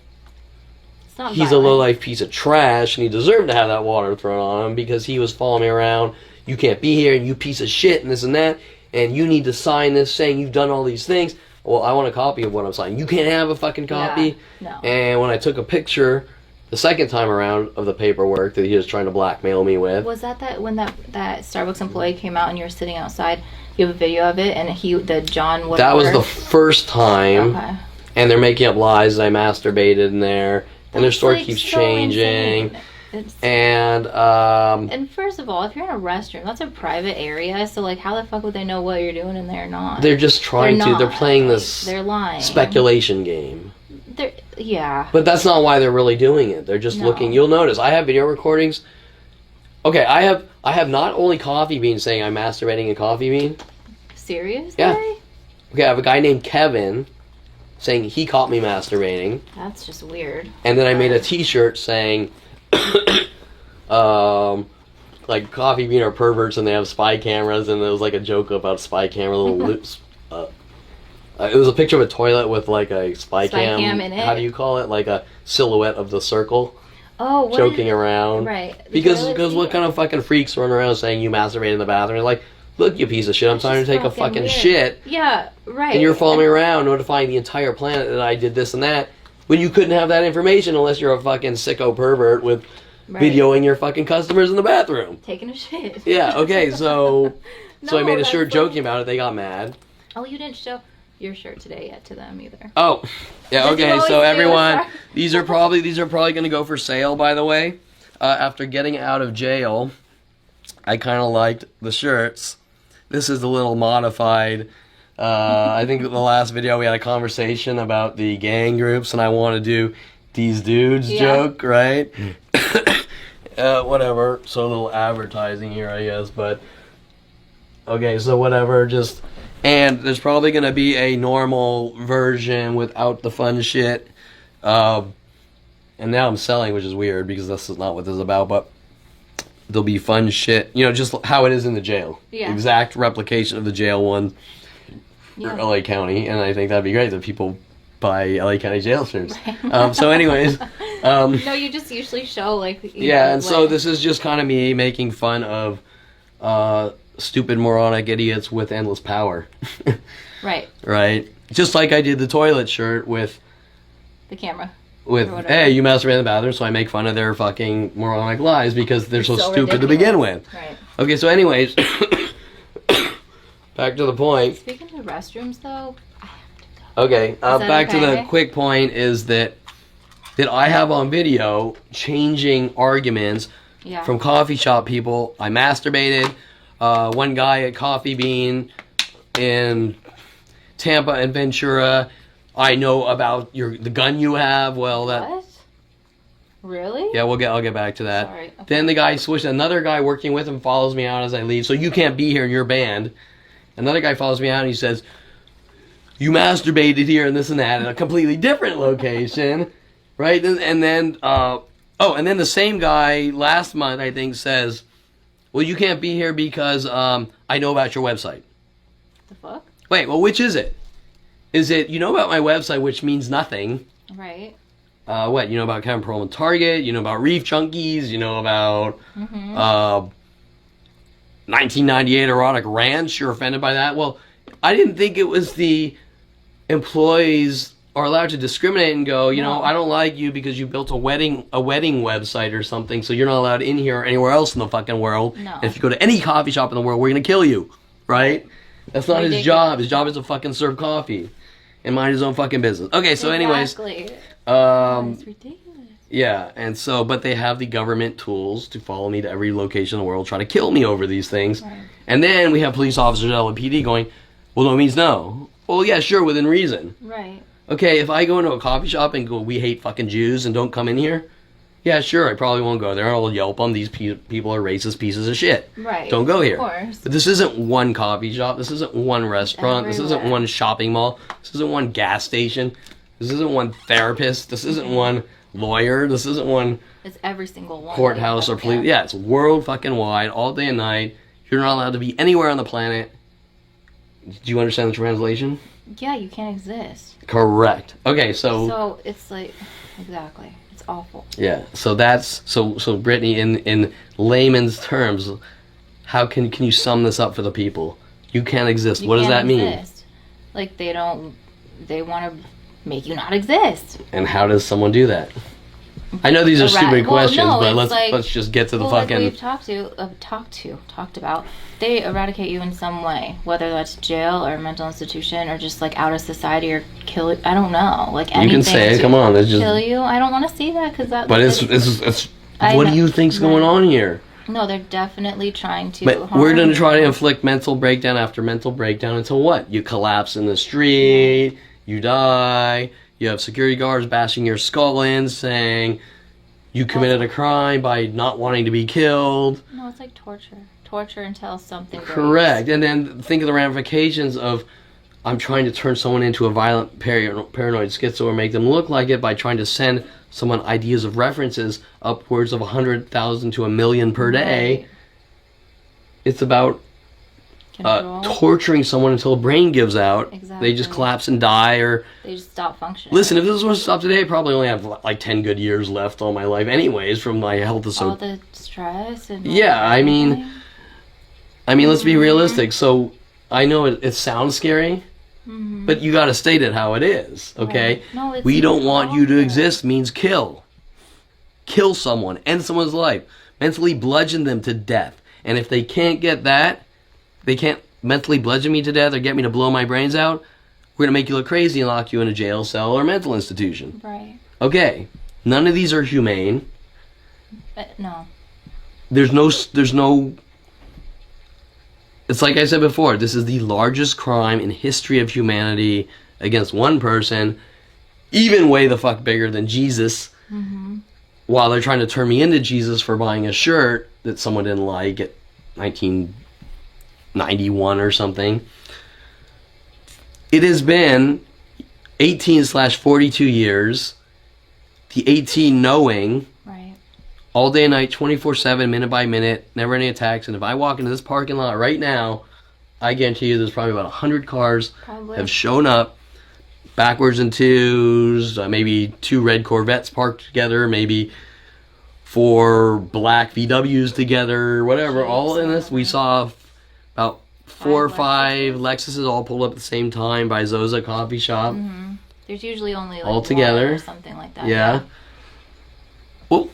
It's not he's violent. a low-life piece of trash, and he deserved to have that water thrown on him because he was following me around. You can't be here, and you piece of shit, and this and that, and you need to sign this saying you've done all these things. Well, I want a copy of what I'm signing. You can't have a fucking copy. Yeah, no. And when I took a picture the second time around of the paperwork that he was trying to blackmail me with... Was that when that Starbucks employee came out and you were sitting outside? You have a video of it, and John whatever. That was the first time. Okay. And they're making up lies that I masturbated in there. And their story keeps so changing. Insane. And And first of all, if you're in a restroom, that's a private area. So like, how the fuck would they know what you're doing in there or not? they're just trying They're they're not. playing this They're lying. speculation game. Yeah. But that's not why they're really doing it. They're just No. looking. You'll notice I have video recordings. Okay, I have not only Coffee Bean saying I'm masturbating in Coffee Bean. Serious? Yeah. Okay, I have a guy named Kevin saying he caught me masturbating. That's just weird. And then I made a t-shirt saying like Coffee Bean are perverts and they have spy cameras, and there was like a joke about spy camera little loops. It was a picture of a toilet with like a spy cam in it. How do you call it? Like a silhouette of the circle. Oh, what joking around. Right. Because what kind of fucking freaks run around saying you masturbate in the bathroom? You're like, look, you piece of shit, I'm trying to take a fucking weird. shit. Yeah, right. And you're following me around notifying the entire planet that I did this and that, when you couldn't have that information unless you're a fucking sicko pervert with videoing your fucking customers in the bathroom. Taking a shit. Yeah, okay, so so I made a that's shirt like- joking about it, they got mad. Oh, you didn't show your shirt today yet to them either. Oh, yeah, Did you okay, always so do? everyone, Sorry. these are probably going to go for sale, by the way. After getting out of jail, I kind of liked the shirts. This is the little modified. I think the last video we had a conversation about the gang groups, and I want to do these dudes joke, right? Whatever. So a little advertising here, I guess. But okay, so whatever. Just and there's probably gonna be a normal version without the fun shit. And now I'm selling, which is weird because this is not what this is about. But there'll be fun shit, just how it is in the jail. Yeah. Exact replication of the jail one for Yeah. LA County, and I think that'd be great that people buy LA County jail shirts. So anyways, No, you just usually show like. so this is just kind of me making fun of stupid moronic idiots with endless power. Right. Right? Just like I did the toilet shirt with The camera. hey, you masturbate in the bathroom, so I make fun of their fucking moronic lies because they're so stupid to ridiculous. begin with. Right. Okay, so anyways, back to the point. Speaking of restrooms, though, I have to go. Okay, that back to the okay? quick point is that I have on video changing arguments Yeah. from coffee shop people. I masturbated. One guy at Coffee Bean in Tampa and Ventura. I know about the gun you have. Well, that. What? Really? Yeah, I'll get back to that. Sorry. Okay. Then the guy switched. Another guy working with him follows me out as I leave. So you can't be here in your band. Another guy follows me out and he says, "You masturbated here and this and that in a completely different location." Right? And then the same guy last month, I think, says, "Well, you can't be here because I know about your website." The fuck? Wait, well, which is it? Is it, you know about my website, which means nothing. Right. What? You know about Kevin Perlman Target, you know about Reef Junkies, you know about 1998 Erotic Ranch, you're offended by that? Well, I didn't think it was the employees are allowed to discriminate and go, No. I don't like you because you built a wedding website or something, so you're not allowed in here or anywhere else in the fucking world. No. And if you go to any coffee shop in the world, we're going to kill you, right? That's not his job. His job is to fucking serve coffee and mind his own fucking business. Okay, so anyways, Exactly. It's ridiculous. Yeah, and so, but they have the government tools to follow me to every location in the world, try to kill me over these things. Right. And then we have police officers at LAPD going, well, no means no. Well, yeah, sure, within reason. Right. Okay, if I go into a coffee shop and go, we hate fucking Jews and don't come in here, yeah, sure, I probably won't go there. I'll yelp them. These people are racist pieces of shit. Right. Don't go here. Of course. But this isn't one coffee shop. This isn't one restaurant. This isn't one shopping mall. This isn't one gas station. This isn't one therapist. This isn't one lawyer. This isn't one It's every single one. courthouse or police. Yeah, it's world fucking wide, all day and night. You're not allowed to be anywhere on the planet. Do you understand the translation? Yeah, you can't exist. Correct. Okay, so So it's like, exactly. It's awful. yeah, so that's so Brittany, in layman's terms, how can you sum this up for the people? You can't exist. What does that mean? Like they want to make you not exist. And how does someone do that? I know these are stupid questions, no, but it's let's just get to the like fucking. we've talked about. They eradicate you in some way, whether that's jail or mental institution or just like out of society or kill. I don't know, like anything. You can say it. Come on, it's just kill you. I don't want to see that because that. But it's what do you think's going on here? No, they're definitely trying to. But we're going to try to inflict mental breakdown after mental breakdown until what? You collapse in the street, you die, you have security guards bashing your skull in saying you committed a crime by not wanting to be killed. No, it's like torture. Torture until something breaks. Correct. And then think of the ramifications of I'm trying to turn someone into a violent paranoid schizo or make them look like it by trying to send someone ideas of references upwards of 100,000 to 1 million per day. Right. It's about torturing someone until the brain gives out. Exactly. They just collapse and die, or they just stop functioning. Listen, if this was to stop today, I probably only have like 10 good years left on my life anyways from my health. All the stress and yeah, I mean, let's be realistic. So I know it sounds scary, but you got to state it how it is, okay? Right. No, it's we don't want you to awful. exist means kill someone, end someone's life, mentally bludgeon them to death. And if they can't get that, they can't mentally bludgeon me to death or get me to blow my brains out, we're going to make you look crazy and lock you in a jail cell or mental institution. Right. Okay, none of these are humane. No. There's no, it's like I said before, this is the largest crime in history of humanity against one person, even way the fuck bigger than Jesus, while they're trying to turn me into Jesus for buying a shirt that someone didn't like at 1991 or something. It has been 18/42 years, the 18 knowing, Right. all day and night, 24/7, minute by minute, never any attacks. And if I walk into this parking lot right now, I guarantee you there's probably about 100 cars have shown up, backwards in twos, maybe 2 red Corvettes parked together, maybe 4 black VWs together, whatever. All in this, we saw about 4 or 5 Lexuses all pulled up at the same time by Zoza Coffee Shop. There's usually only like all together, one or something like that. Yeah. Well,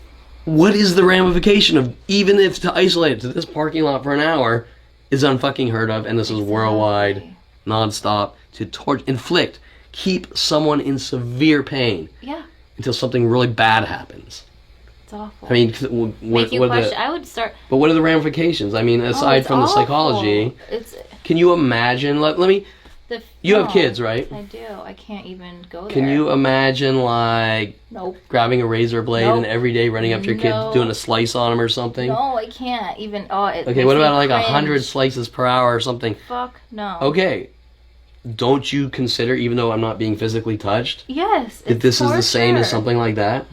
what is the ramification of, even if to isolate it to this parking lot for an hour is unfucking heard of, and this is worldwide, nonstop, to inflict, keep someone in severe pain. Yeah. Until something really bad happens. It's awful. I mean, I would start. But what are the ramifications? I mean, aside from the psychology, can you imagine? Let me. You have kids, right? I do. I can't even go there. Can you imagine, like, Nope. grabbing a razor blade and every day running up to your kid, doing a slice on them or something? No, I can't even. Okay, what about like 100 slices per hour or something? Fuck no. Okay. Don't you consider, even though I'm not being physically touched, yes, that this is the same as something like that?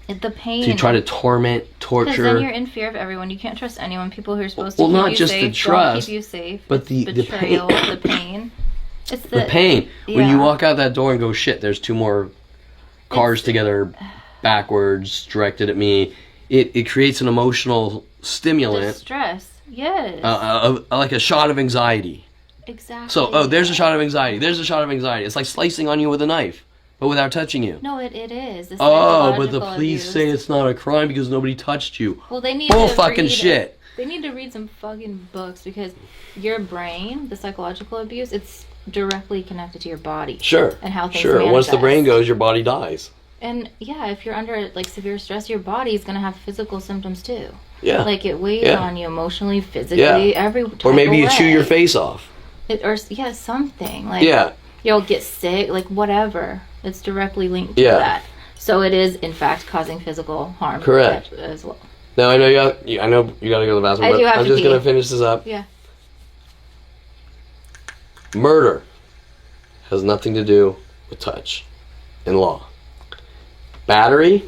The pain. To try to torment, torture. Because then you're in fear of everyone. You can't trust anyone. People who are supposed to well, keep not you just safe the trust, don't keep you safe. But the betrayal, pain. the pain. It's the pain. Yeah. When you walk out that door and go, shit, there's 2 more cars together backwards directed at me. It creates an emotional stimulant. Stress. Yes. Like a shot of anxiety. Exactly. So, there's a shot of anxiety. There's a shot of anxiety. It's like slicing on you with a knife, but without touching you. No, it is. It's but the police say it's not a crime because nobody touched you. Well, they need Bull to fucking read shit. They need to read some fucking books because your brain, the psychological abuse, it's directly connected to your body. Sure. And how things Sure. Once the manifest. brain goes, your body dies. And yeah, if you're under like severe stress, your body's gonna have physical symptoms too. Yeah. Like it weighs Yeah. on you emotionally, physically, every type Or maybe you of chew way. your face off. Or something like Yeah. you'll get sick, like whatever. It's directly linked to Yeah. that. So it is in fact causing physical harm. Correct. As well. Now I know I know you gotta go to the bathroom, I but do have I'm to just pee. gonna finish this up. Yeah. Murder has nothing to do with touch in law. Battery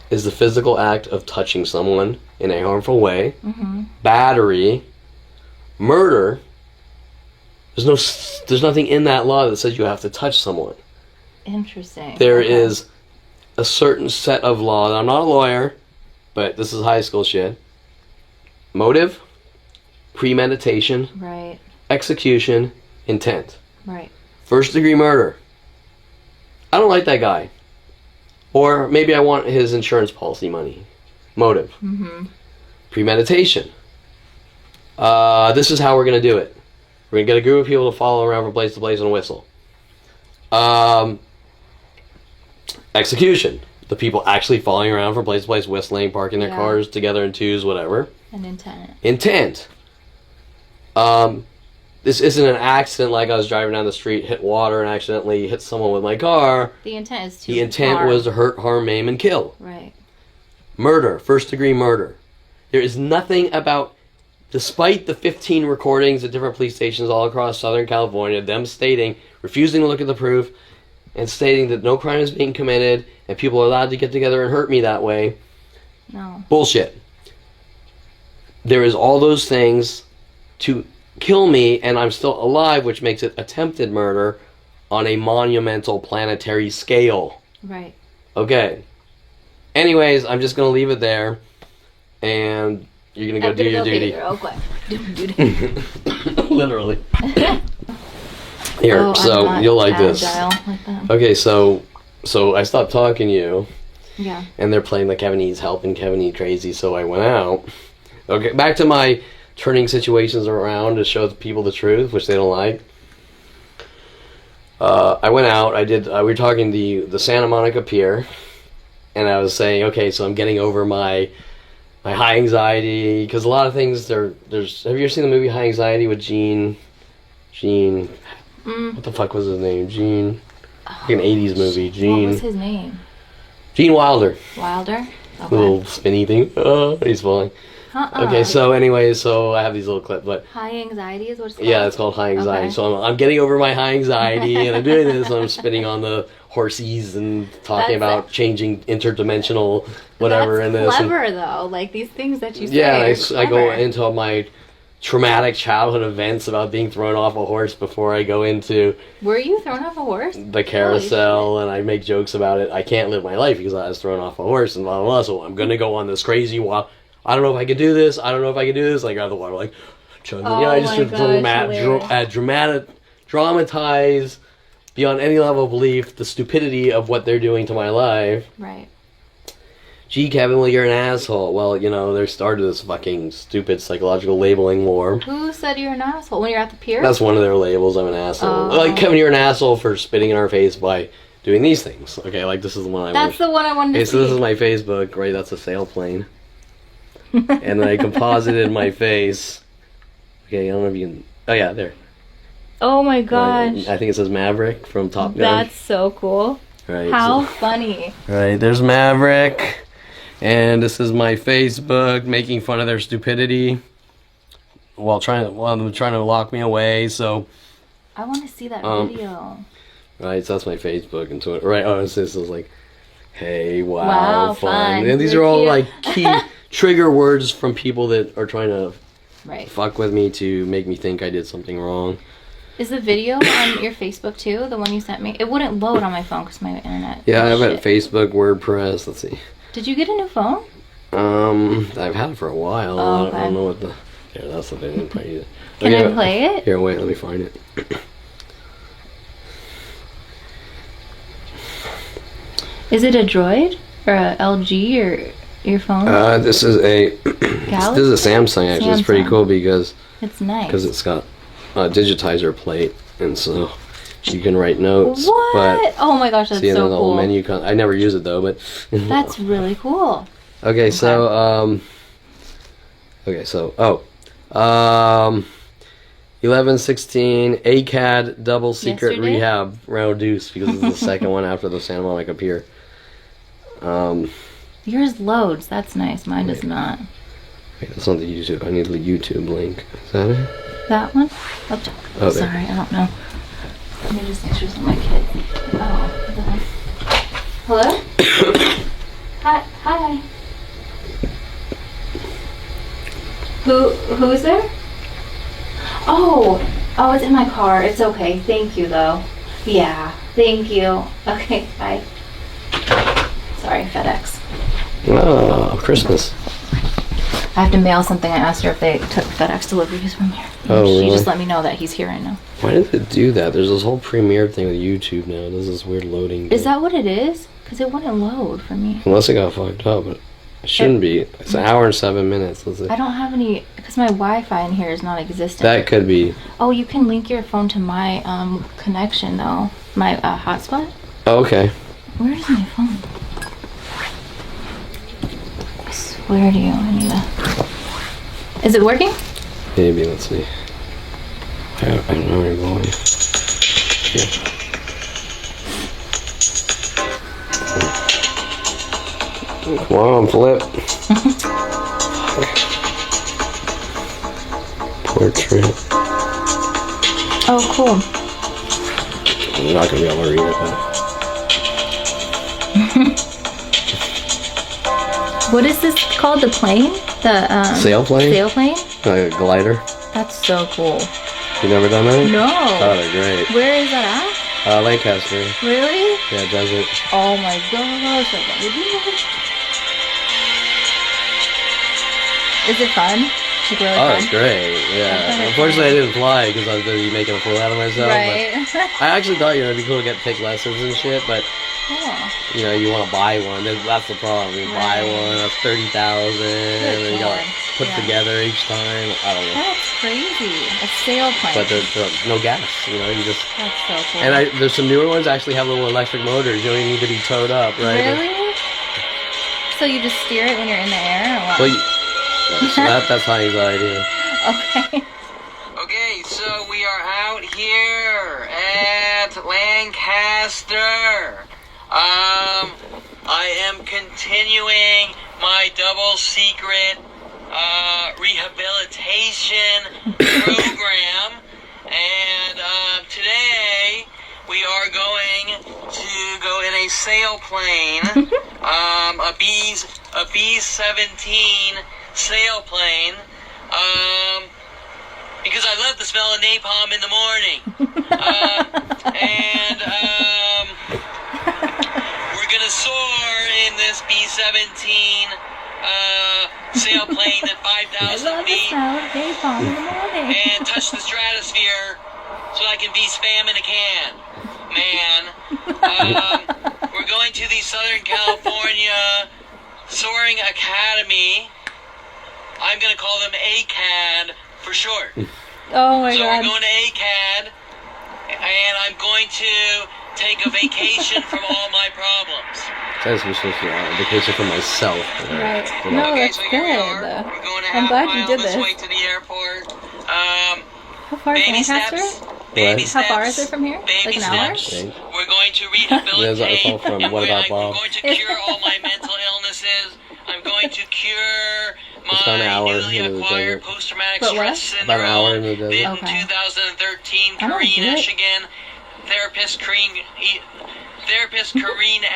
is the physical act of touching someone in a harmful way. Mm-hmm. Battery, murder. There's nothing in that law that says you have to touch someone. Interesting. There is a certain set of law. And I'm not a lawyer, but this is high school shit. Motive, premeditation, Right. execution, intent. Right. First degree murder. I don't like that guy. Or maybe I want his insurance policy money. Motive. Mm-hmm. Premeditation. This is how we're going to do it. We're going to get a group of people to follow around from place to place and whistle. Execution. The people actually following around from place to place, whistling, parking their cars together in twos, whatever. And intent. Intent. This isn't an accident like I was driving down the street, hit water, and accidentally hit someone with my car. The intent is to The intent harm. was to hurt, harm, maim, and kill. Right. Murder. First degree murder. There is nothing about, despite the 15 recordings at different police stations all across Southern California, them stating, refusing to look at the proof, and stating that no crime is being committed, and people are allowed to get together and hurt me that way. No. Bullshit. There is all those things to kill me, and I'm still alive, which makes it attempted murder on a monumental planetary scale. Right. Okay. Anyways, I'm just going to leave it there, and you're going to go do your duty. Real quick. Do duty. Literally. Here, I'm so not you'll like this. agile like that. Okay, so I stopped talking to you, Yeah. and they're playing the Kevin needs help and Kevin needs crazy, so I went out. Okay, back to my turning situations around to show the people the truth, which they don't like. I went out. We were talking the Santa Monica Pier, and I was saying, okay, so I'm getting over my high anxiety, because a lot of things there's. Have you ever seen the movie High Anxiety with Gene? What the fuck was his name? Gene. Like an 80s movie. Gene. What was his name? Gene Wilder. Wilder? Okay. Little spinny thing. Oh, he's falling. Okay, so anyway, so I have these little clips, but High anxiety is what it's called? yeah, it's called high anxiety. Okay. So I'm getting over my high anxiety, and I'm doing this, and I'm spinning on the horsies and talking about changing interdimensional whatever in this. That's And, clever, though. Like, these things that you say yeah, are I go clever. into my traumatic childhood events about being thrown off a horse before I go into Were you thrown off a horse? the carousel, and I make jokes about it. I can't live my life because I was thrown off a horse and blah, blah, blah. So I'm going to go on this crazy walk. I don't know if I can do this. I don't know if I can do this. Like, out of the water, like, chugging. Oh, Yeah, I just my gosh, dramatize beyond any level of belief the stupidity of what they're doing to my life. Right. Gee, Kevin, well, you're an asshole. Well, they started this fucking stupid psychological labeling war. Who said you're an asshole? When you're at the pier? That's one of their labels. I'm an asshole. Oh. Like, Kevin, you're an asshole for spitting in our face by doing these things. Okay, like, this is the one That's the one I wanted to Okay, see. so this is my Facebook, right? That's a sailplane. And then I composited my face. Okay, I don't know if you can... Oh, yeah, there. Oh my gosh. I think it says Maverick from Top Gun. That's so cool. Right, How funny. Right, there's Maverick. And this is my Facebook, making fun of their stupidity while them trying to lock me away. So, I want to see that video. right, so that's my Facebook and Twitter. Right, this is like, hey, wow, Wow, fun. fun. And these You're are all cute. like key trigger words from people that are trying to Right. fuck with me to make me think I did something wrong. Is the video on your Facebook too? The one you sent me? It wouldn't load on my phone because my internet. Yeah, I have shit. it Facebook, WordPress. Let's see. Did you get a new phone? I've had it for a while. Oh, I okay. don't know what the... Here, that's the thing. Probably use it. Can Okay, I play it? Here, wait, let me find it. Is it a Droid or a LG or your phone? This is a Galaxy? this is a Samsung. Actually, it's pretty Samsung. cool because It's nice. it's got a digitizer plate, and so You can write notes. What? But Oh my gosh, that's see, so the cool. whole menu. I never use it though, but. That's really cool. Okay, so 1116 ACAD double secret Yesterday? rehab round deuce because it's the second one after the Santa Monica Pier. Yours loads. That's nice. Mine does not. Wait, that's not the YouTube. I need the YouTube link. Is that it? That one? Oh, there. sorry, I don't know. Let me just pictures of my kids. Oh, hello? Hi. Who's there? Oh, it's in my car. It's okay. Thank you, though. Yeah, thank you. Okay, bye. Sorry, FedEx. Oh, Christmas. I have to mail something. I asked her if they took FedEx deliveries from here. Oh, She really? just let me know that he's here right now. Why did it do that? There's this whole premiere thing with YouTube now. There's this weird loading. Is that what it is? Because it wouldn't load for me. Unless it got fucked up, but it shouldn't be. It's an hour and 7 minutes. Let's see. I don't have any, because my Wi-Fi in here is not existent. That could be. Oh, you can link your phone to my connection though. My hotspot. Oh, okay. Where is my phone? I swear to you, I need a... Is it working? Maybe. Let's see. I don't know where you're going. Here. Come on, flip. Portrait. Oh, cool. I'm not gonna be able to read it though. What is this called? The plane? The Sailplane? Sailplane? Like a glider. That's so cool. You never done that? No. Oh, they're great. Where is that at? Lancaster. Really? Yeah, desert. Oh my gosh, I gotta do it. Is it fun? Like really Oh, fun? it's great. Yeah. Unfortunately, I didn't fly because I was busy making a fool out of myself. Right. But I actually thought it'd be cool to take lessons and shit, but Cool. you want to buy one. That's the problem. You buy Right. one, that's 30,000, and you gotta put it together each time. I don't know. That's crazy. A sailplane. But there's no gas. You just. That's so cool. And there's some newer ones that actually have little electric motors. You don't even need to be towed up, right? Really? So you just steer it when you're in the air, or what? Well, so that's Heidi's idea. Okay. Okay, so we are out here at Lancaster. I am continuing my double secret rehabilitation program, and today we are going to go in a sailplane, a B-17 sailplane, because I love the smell of napalm in the morning. We're gonna soar in this B-17 sailplane at 5,000 feet and touch the stratosphere so I can be spam in a can. Man, we're going to the Southern California Soaring Academy. I'm gonna call them ACAD for short. Oh my So god. we're going to ACAD, and I'm going to take a vacation from all my problems. That's supposed to be a vacation for myself. Right. You know? No, Okay, that's so here we good. are. We're going to I'm half glad mile you did this this. way to the airport. How far is Baby Lancaster? steps. Baby What? steps. How far is it from here? Baby Like an hour? steps. Okay. We're going to Yeah, rehabilitate. that's all from and What About I'm Bob? going to cure all my mental illnesses. I'm going to cure It's about an my hour newly into the acquired desert. post-traumatic But what? stress syndrome. About an hour into the desert. In Okay. 2013, I don't Kareen do it. Eshigan, therapist Kareen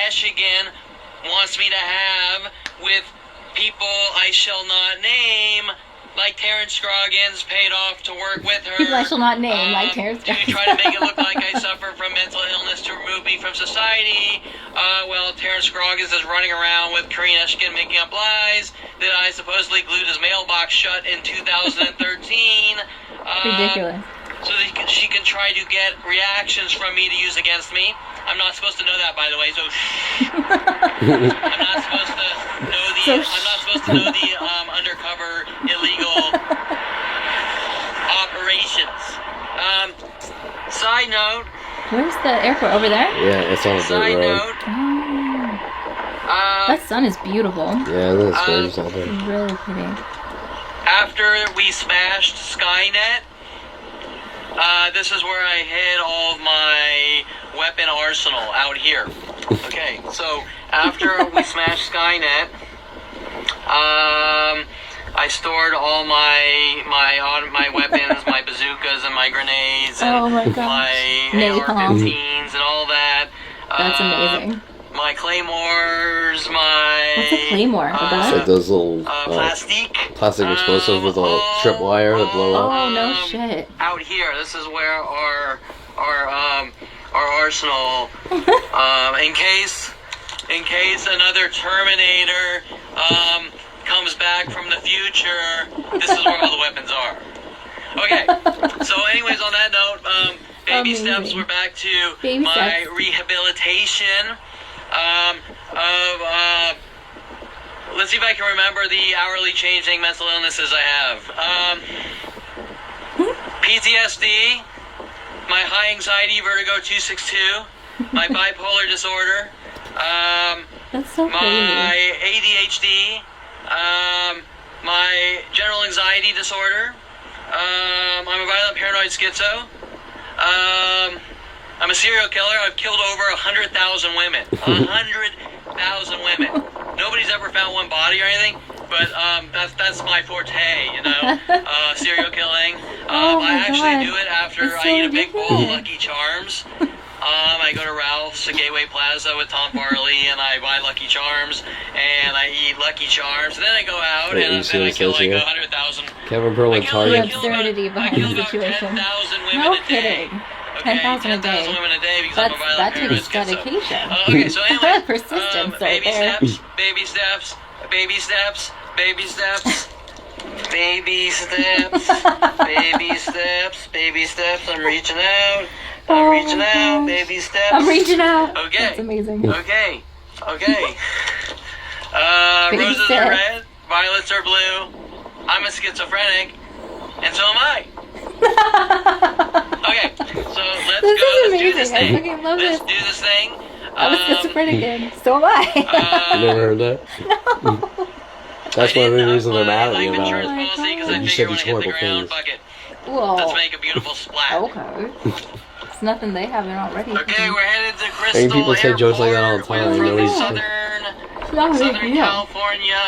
Eshigan wants me to have with people I shall not name, like Terrence Scroggins, paid off to work with her. People I shall not name, like Terrence To Scroggins. try to make it look like I suffer from mental illness to remove me from society. Well, Terrence Scroggins is running around with Kareen Eshigan making up lies that I supposedly glued his mailbox shut in 2013. Ridiculous. So that she can try to get reactions from me to use against me. I'm not supposed to know that, by the way, so shh. I'm not supposed to know the undercover illegal operations. Side note, Where's the airport? Over there? Yeah, it's on a dirt Side road. note, That sun is beautiful. Yeah, that's gorgeous out there. It's really pretty. after we smashed Skynet, this is where I hid all of my weapon arsenal out here. Okay, so after we smashed Skynet, I stored all my weapons, my bazookas and my grenades, and Oh my gosh. my Napalm. AR-15s and all that. That's amazing. My claymores, my What's a claymore? A It's gun? like those little plastic explosives with a trip wire that blow up. Oh, no shit. Out here, this is where our arsenal, in case another Terminator comes back from the future, this is where all the weapons are. Okay, so anyways, on that note, baby Amazing. steps, we're back to Baby my steps. rehabilitation let's see if I can remember the hourly changing mental illnesses I have. PTSD, my high anxiety vertigo 262, my bipolar disorder, That's so my crazy. ADHD, my general anxiety disorder, I'm a violent paranoid schizo, I'm a serial killer. I've killed over 100,000 women. 100,000 women. Nobody's ever found one body or anything, but that's my forte, you know, serial killing. Oh my I actually God. do it after It's I so eat a big bowl of ridiculous. Lucky Charms. I go to Ralph's at Gateway Plaza with Tom Farley, and I buy Lucky Charms, and I eat Lucky Charms. And then I go out, Wait, and you see then I this kill like here? 100,000. Kevin Perlman I target. kill The about- absurdity behind I kill the about situation. 10,000 women No a day. kidding. Okay, 10,000 a 10,000 day. women a day because I'm a violent That paranoid takes schizo. dedication. Okay, so anyway, Persistence right baby there. steps, baby steps, baby steps, baby steps, baby steps, baby steps, baby steps. I'm reaching out. I'm Oh reaching my out. gosh. Baby steps. I'm reaching out. Okay. That's amazing. Okay. Okay. Baby Roses steps. are red, violets are blue. I'm a schizophrenic, and so am I. Okay, so let's This go. is Let's do this amazing. I thing. fucking love Let's this. do this thing. I'm a schizophrenic kid. So am I. You never heard that? That's one of the reasons they're mad at you life about insurance it. Oh my policy because God. I You figure said when I these hit the horrible ground, things. fuck it. Whoa. Let's make a beautiful splat. Okay. It's nothing they haven't already. Okay, we're headed to Crystal I mean, people say jokes like that all the Airport. time. We're Nobody's- from Southern California,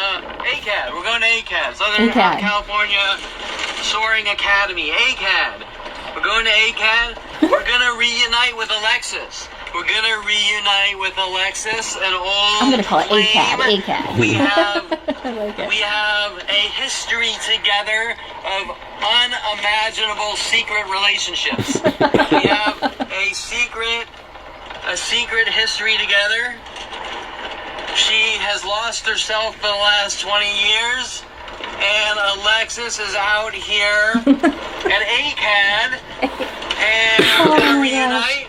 ACAD. We're going to ACAD, Southern ACAD. California Soaring Academy, ACAD. We're going to ACAD. We're going to reunite with Alexis. We're going to reunite with Alexis, an old I'm gonna call it flame. ACAD. ACAD. We have I like it. we have a history together of unimaginable secret relationships. We have a secret history together. She has lost herself for the last 20 years, and Alexis is out here at ACAD, and we're Oh gonna my reunite.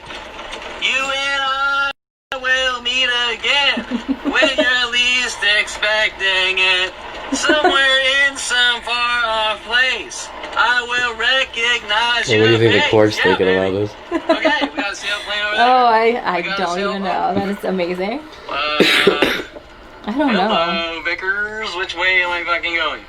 You and I will meet again when you're least expecting it. Somewhere in some far off place, I will recognize Hey, you. what do you think the face. court's Yeah, thinking baby. about this? Okay, we got a sail plane over there. Oh, I got a don't cell even phone. know. That is amazing. I don't know. Hello, Vickers. Which way am I fucking going?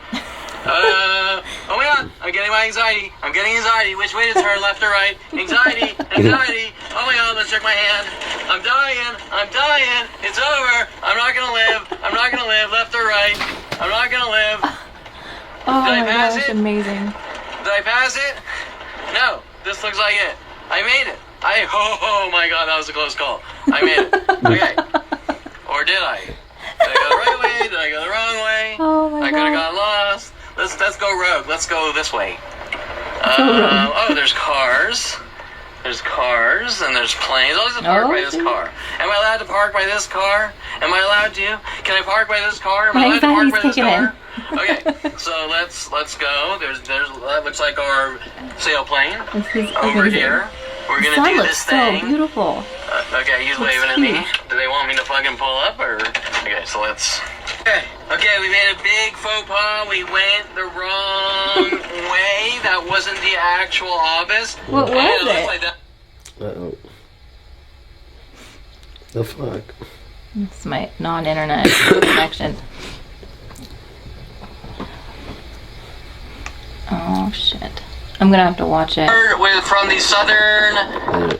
Oh my god, I'm getting my anxiety. I'm getting anxiety. Which way to turn, left or right? Anxiety, anxiety. Oh my god, let's check my hand. I'm dying. I'm dying. It's over. I'm not gonna live. I'm not gonna live. Left or right? I'm not gonna live. Oh Did I my pass gosh, it? amazing. Did I pass it? No. This looks like it. I made it. Oh my god, that was a close call. I made it. Okay. Or did I? Did I go the right way? Did I go the wrong way? Oh my I could have god. got lost. Let's go rogue. Let's go this way. Go rogue. Oh, there's cars. There's cars and there's planes. I'll just park Oh, by this see? car. Am I allowed to park by this car? Am I allowed to? Can I park by this car? Am I My allowed to park by anxiety's this kicking car? Okay, so let's go. There's that looks like our sailplane This is over amazing. here. We're The gonna sun do looks this so thing. beautiful. Okay, he's Looks waving at me. huge. Do they want me to fucking pull up or? Okay, so let's. Okay, we made a big faux pas. We went the wrong way. That wasn't the actual office. What was And looks it? like that. Uh-oh. The fuck? It's my non-internet connection. Oh shit! I'm gonna have to watch it. From the southern.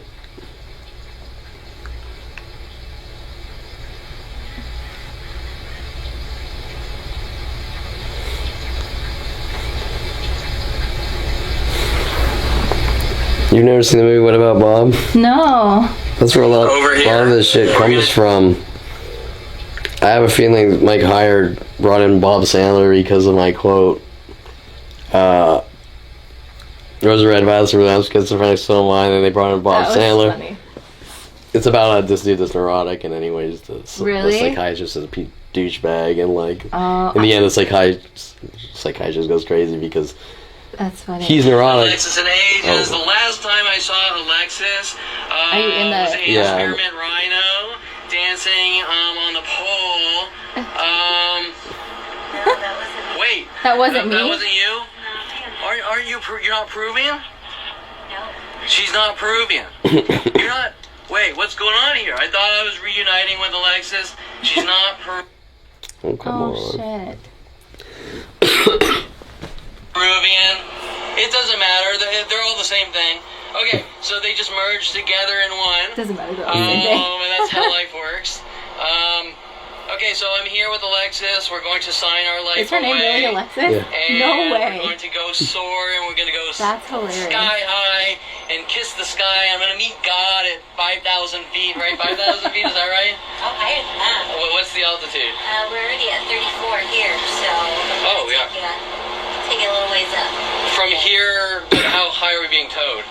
You've never seen the movie What About Bob? No. That's where a lot of this shit comes from. I have a feeling Mike Hyard brought in Bob Sandler because of my quote. Rose Red Violets were the schizophrenic so mine, and they brought in Bob Sandler. Funny. It's about this dude that's neurotic, and anyways, the Really? psychiatrist is a douchebag, and like in the end, the psychiatrist goes crazy because That's funny. he's neurotic. Alexis and Ages. The last time I saw Alexis Are you in the- was an Yeah. spearmint rhino dancing on the pole. Wait. That wasn't That me? wasn't you? Aren't you? You're not Peruvian? No. She's not Peruvian. You're not. Wait, what's going on here? I thought I was reuniting with Alexis. She's not Oh, come Oh on. shit. Peruvian. It doesn't matter. They're all the same thing. Okay, so they just merged together in one. Doesn't matter. They're all the same thing. And that's how life works. Okay, so I'm here with Alexis. We're going to sign our life Is her name away. really Alexis? Yeah. And No we're way. going to go soar, and we're going to go That's hilarious. sky high and kiss the sky. I'm going to meet God at 5,000 feet, right? 5,000 feet, is that right? Oh, higher than that. What's the altitude? We're already at 34 here, so. Oh, yeah. Take it a little ways up. From here, how high are we being towed?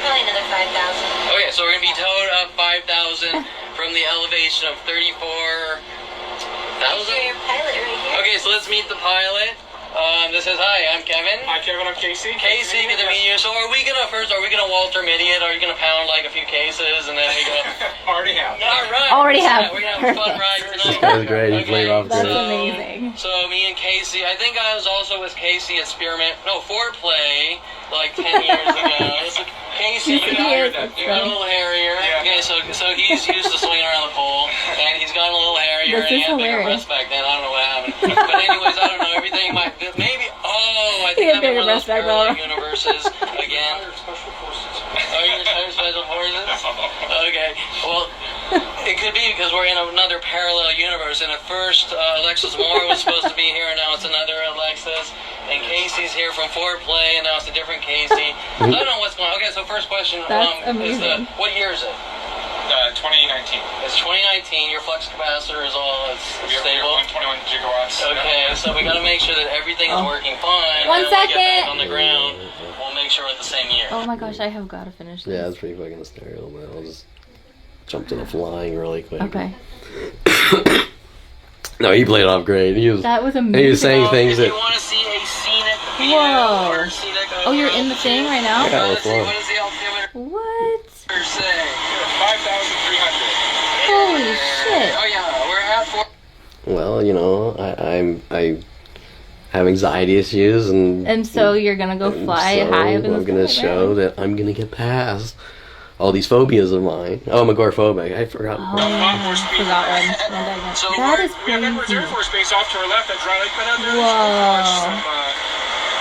Probably another 5,000. Okay, so we're going to be towed up 5,000 from the elevation of 34,000. Your pilot right here. Okay, so let's meet the pilot. This is, hi, I'm Kevin. Hi, Kevin. I'm Casey. Casey, good to meet you. So are we gonna Walter Mitty it? Are you gonna pound like a few cases and then we go? Already have. All right. Already have. We're gonna have a fun ride tonight. That was great. He played off That's good. amazing. So me and Casey, I think I was also with Casey at Foreplay, like 10 years ago. So Casey, He is. you got a little hairier. Yeah. Okay, so he's used to swinging around the pole, and he's gotten a little hairier, This and he is had bigger hilarious. breasts back then. I don't know what happened. But anyways, I don't know. Everything might maybe. Oh, I He think had I'm in bigger one of those breasts back parallel then. universes again. Special forces. Oh, you're retired special forces? Okay. Well, it could be because we're in another parallel universe. And at first, Alexis Moore was supposed to be here, and now it's another Alexis. And Casey's here from Foreplay, and now it's a different Casey. I don't know what's going on. Okay, so first question That's is amazing. what year is it? 2019. It's 2019. Your flux capacitor is all We have stable. 121 gigawatts. Okay, so we got to make sure that everything is Oh. working fine. One and when we get second. back on the ground, we'll make sure we're at the same year. Oh my gosh, I have got to finish this. Yeah, that's pretty fucking stereo, man. I'll just jump to the flying really quick. Okay. No, he played off great. He was. That was He amazing. was saying things if that. you want to see a scenic view Whoa. or scenic Oh, you're in the thing right now? Yeah, Let's see, well. what does the altimeter What? say? 5,300. Holy shit. Oh yeah, we're at 4. Well, you know, I have anxiety issues, and So you're gonna go fly so high up in the I'm gonna sky, show right? that I'm gonna get past all these phobias of mine. Oh, I'm agoraphobic. I forgot. Oh, yeah, I forgot one. So That is We have Edwards Air crazy. Force Base off to our left. That dry lake been out there. Whoa.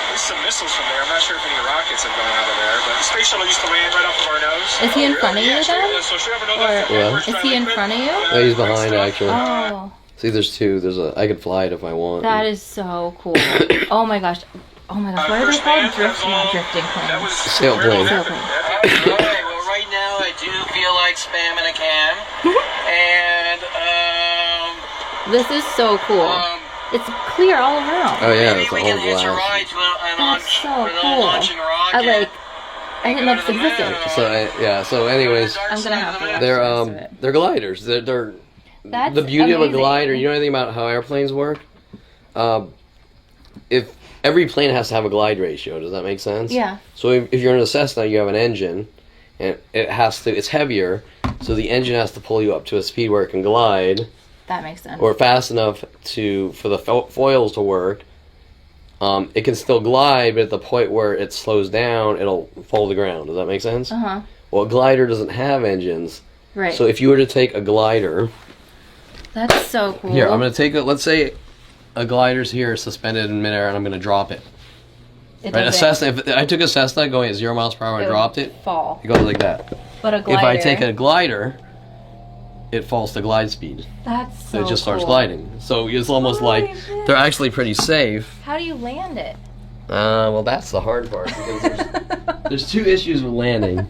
There's some missiles from there. I'm not sure if any rockets have gone out of there, but the space shuttle used to land right off of our nose. Is he in front of you Yeah, then? so should we ever know Or that? Yeah. Edwards is dry he in lake front of you? No, he's behind, actually. Oh, See, there's two. I could fly it if I want. that is so cool. Oh my gosh. Oh my gosh. What are they First called? man, Not drifting That was planes. Sailplane. Sailplane. Alright, well right now I do feel like spamming a can. And This is so cool. It's clear all around. Oh yeah, maybe it's a we whole can hitch a glass. ride to an That's so an cool. launching rocket. I didn't know this existed. So anyways, I'm gonna have to watch they're the rest of it. they're gliders. They're That's the beauty of a amazing. glider. You know anything about how airplanes work? If every plane has to have a glide ratio, does that make sense? Yeah. So if you're in a Cessna, you have an engine, and it's heavier, so the engine has to pull you up to a speed where it can glide, That makes sense. or fast enough for the foils to work. It can still glide, but at the point where it slows down, it'll fall to the ground. Does that make sense? Uh-huh. Well, a glider doesn't have engines, Right. So if you were to take a glider, That's so cool. here, I'm going to take let's say a glider's here suspended in midair and I'm going to drop it. It Right, a doesn't- Cessna, if I took a Cessna going at 0 miles per hour and it would dropped it, fall. it goes like that. But a glider. If I take a glider, it falls to glide speed. That's So so it just starts cool. gliding. So it's almost like Holy shit. they're actually pretty safe. How do you land it? Well, that's the hard part because there's two issues with landing.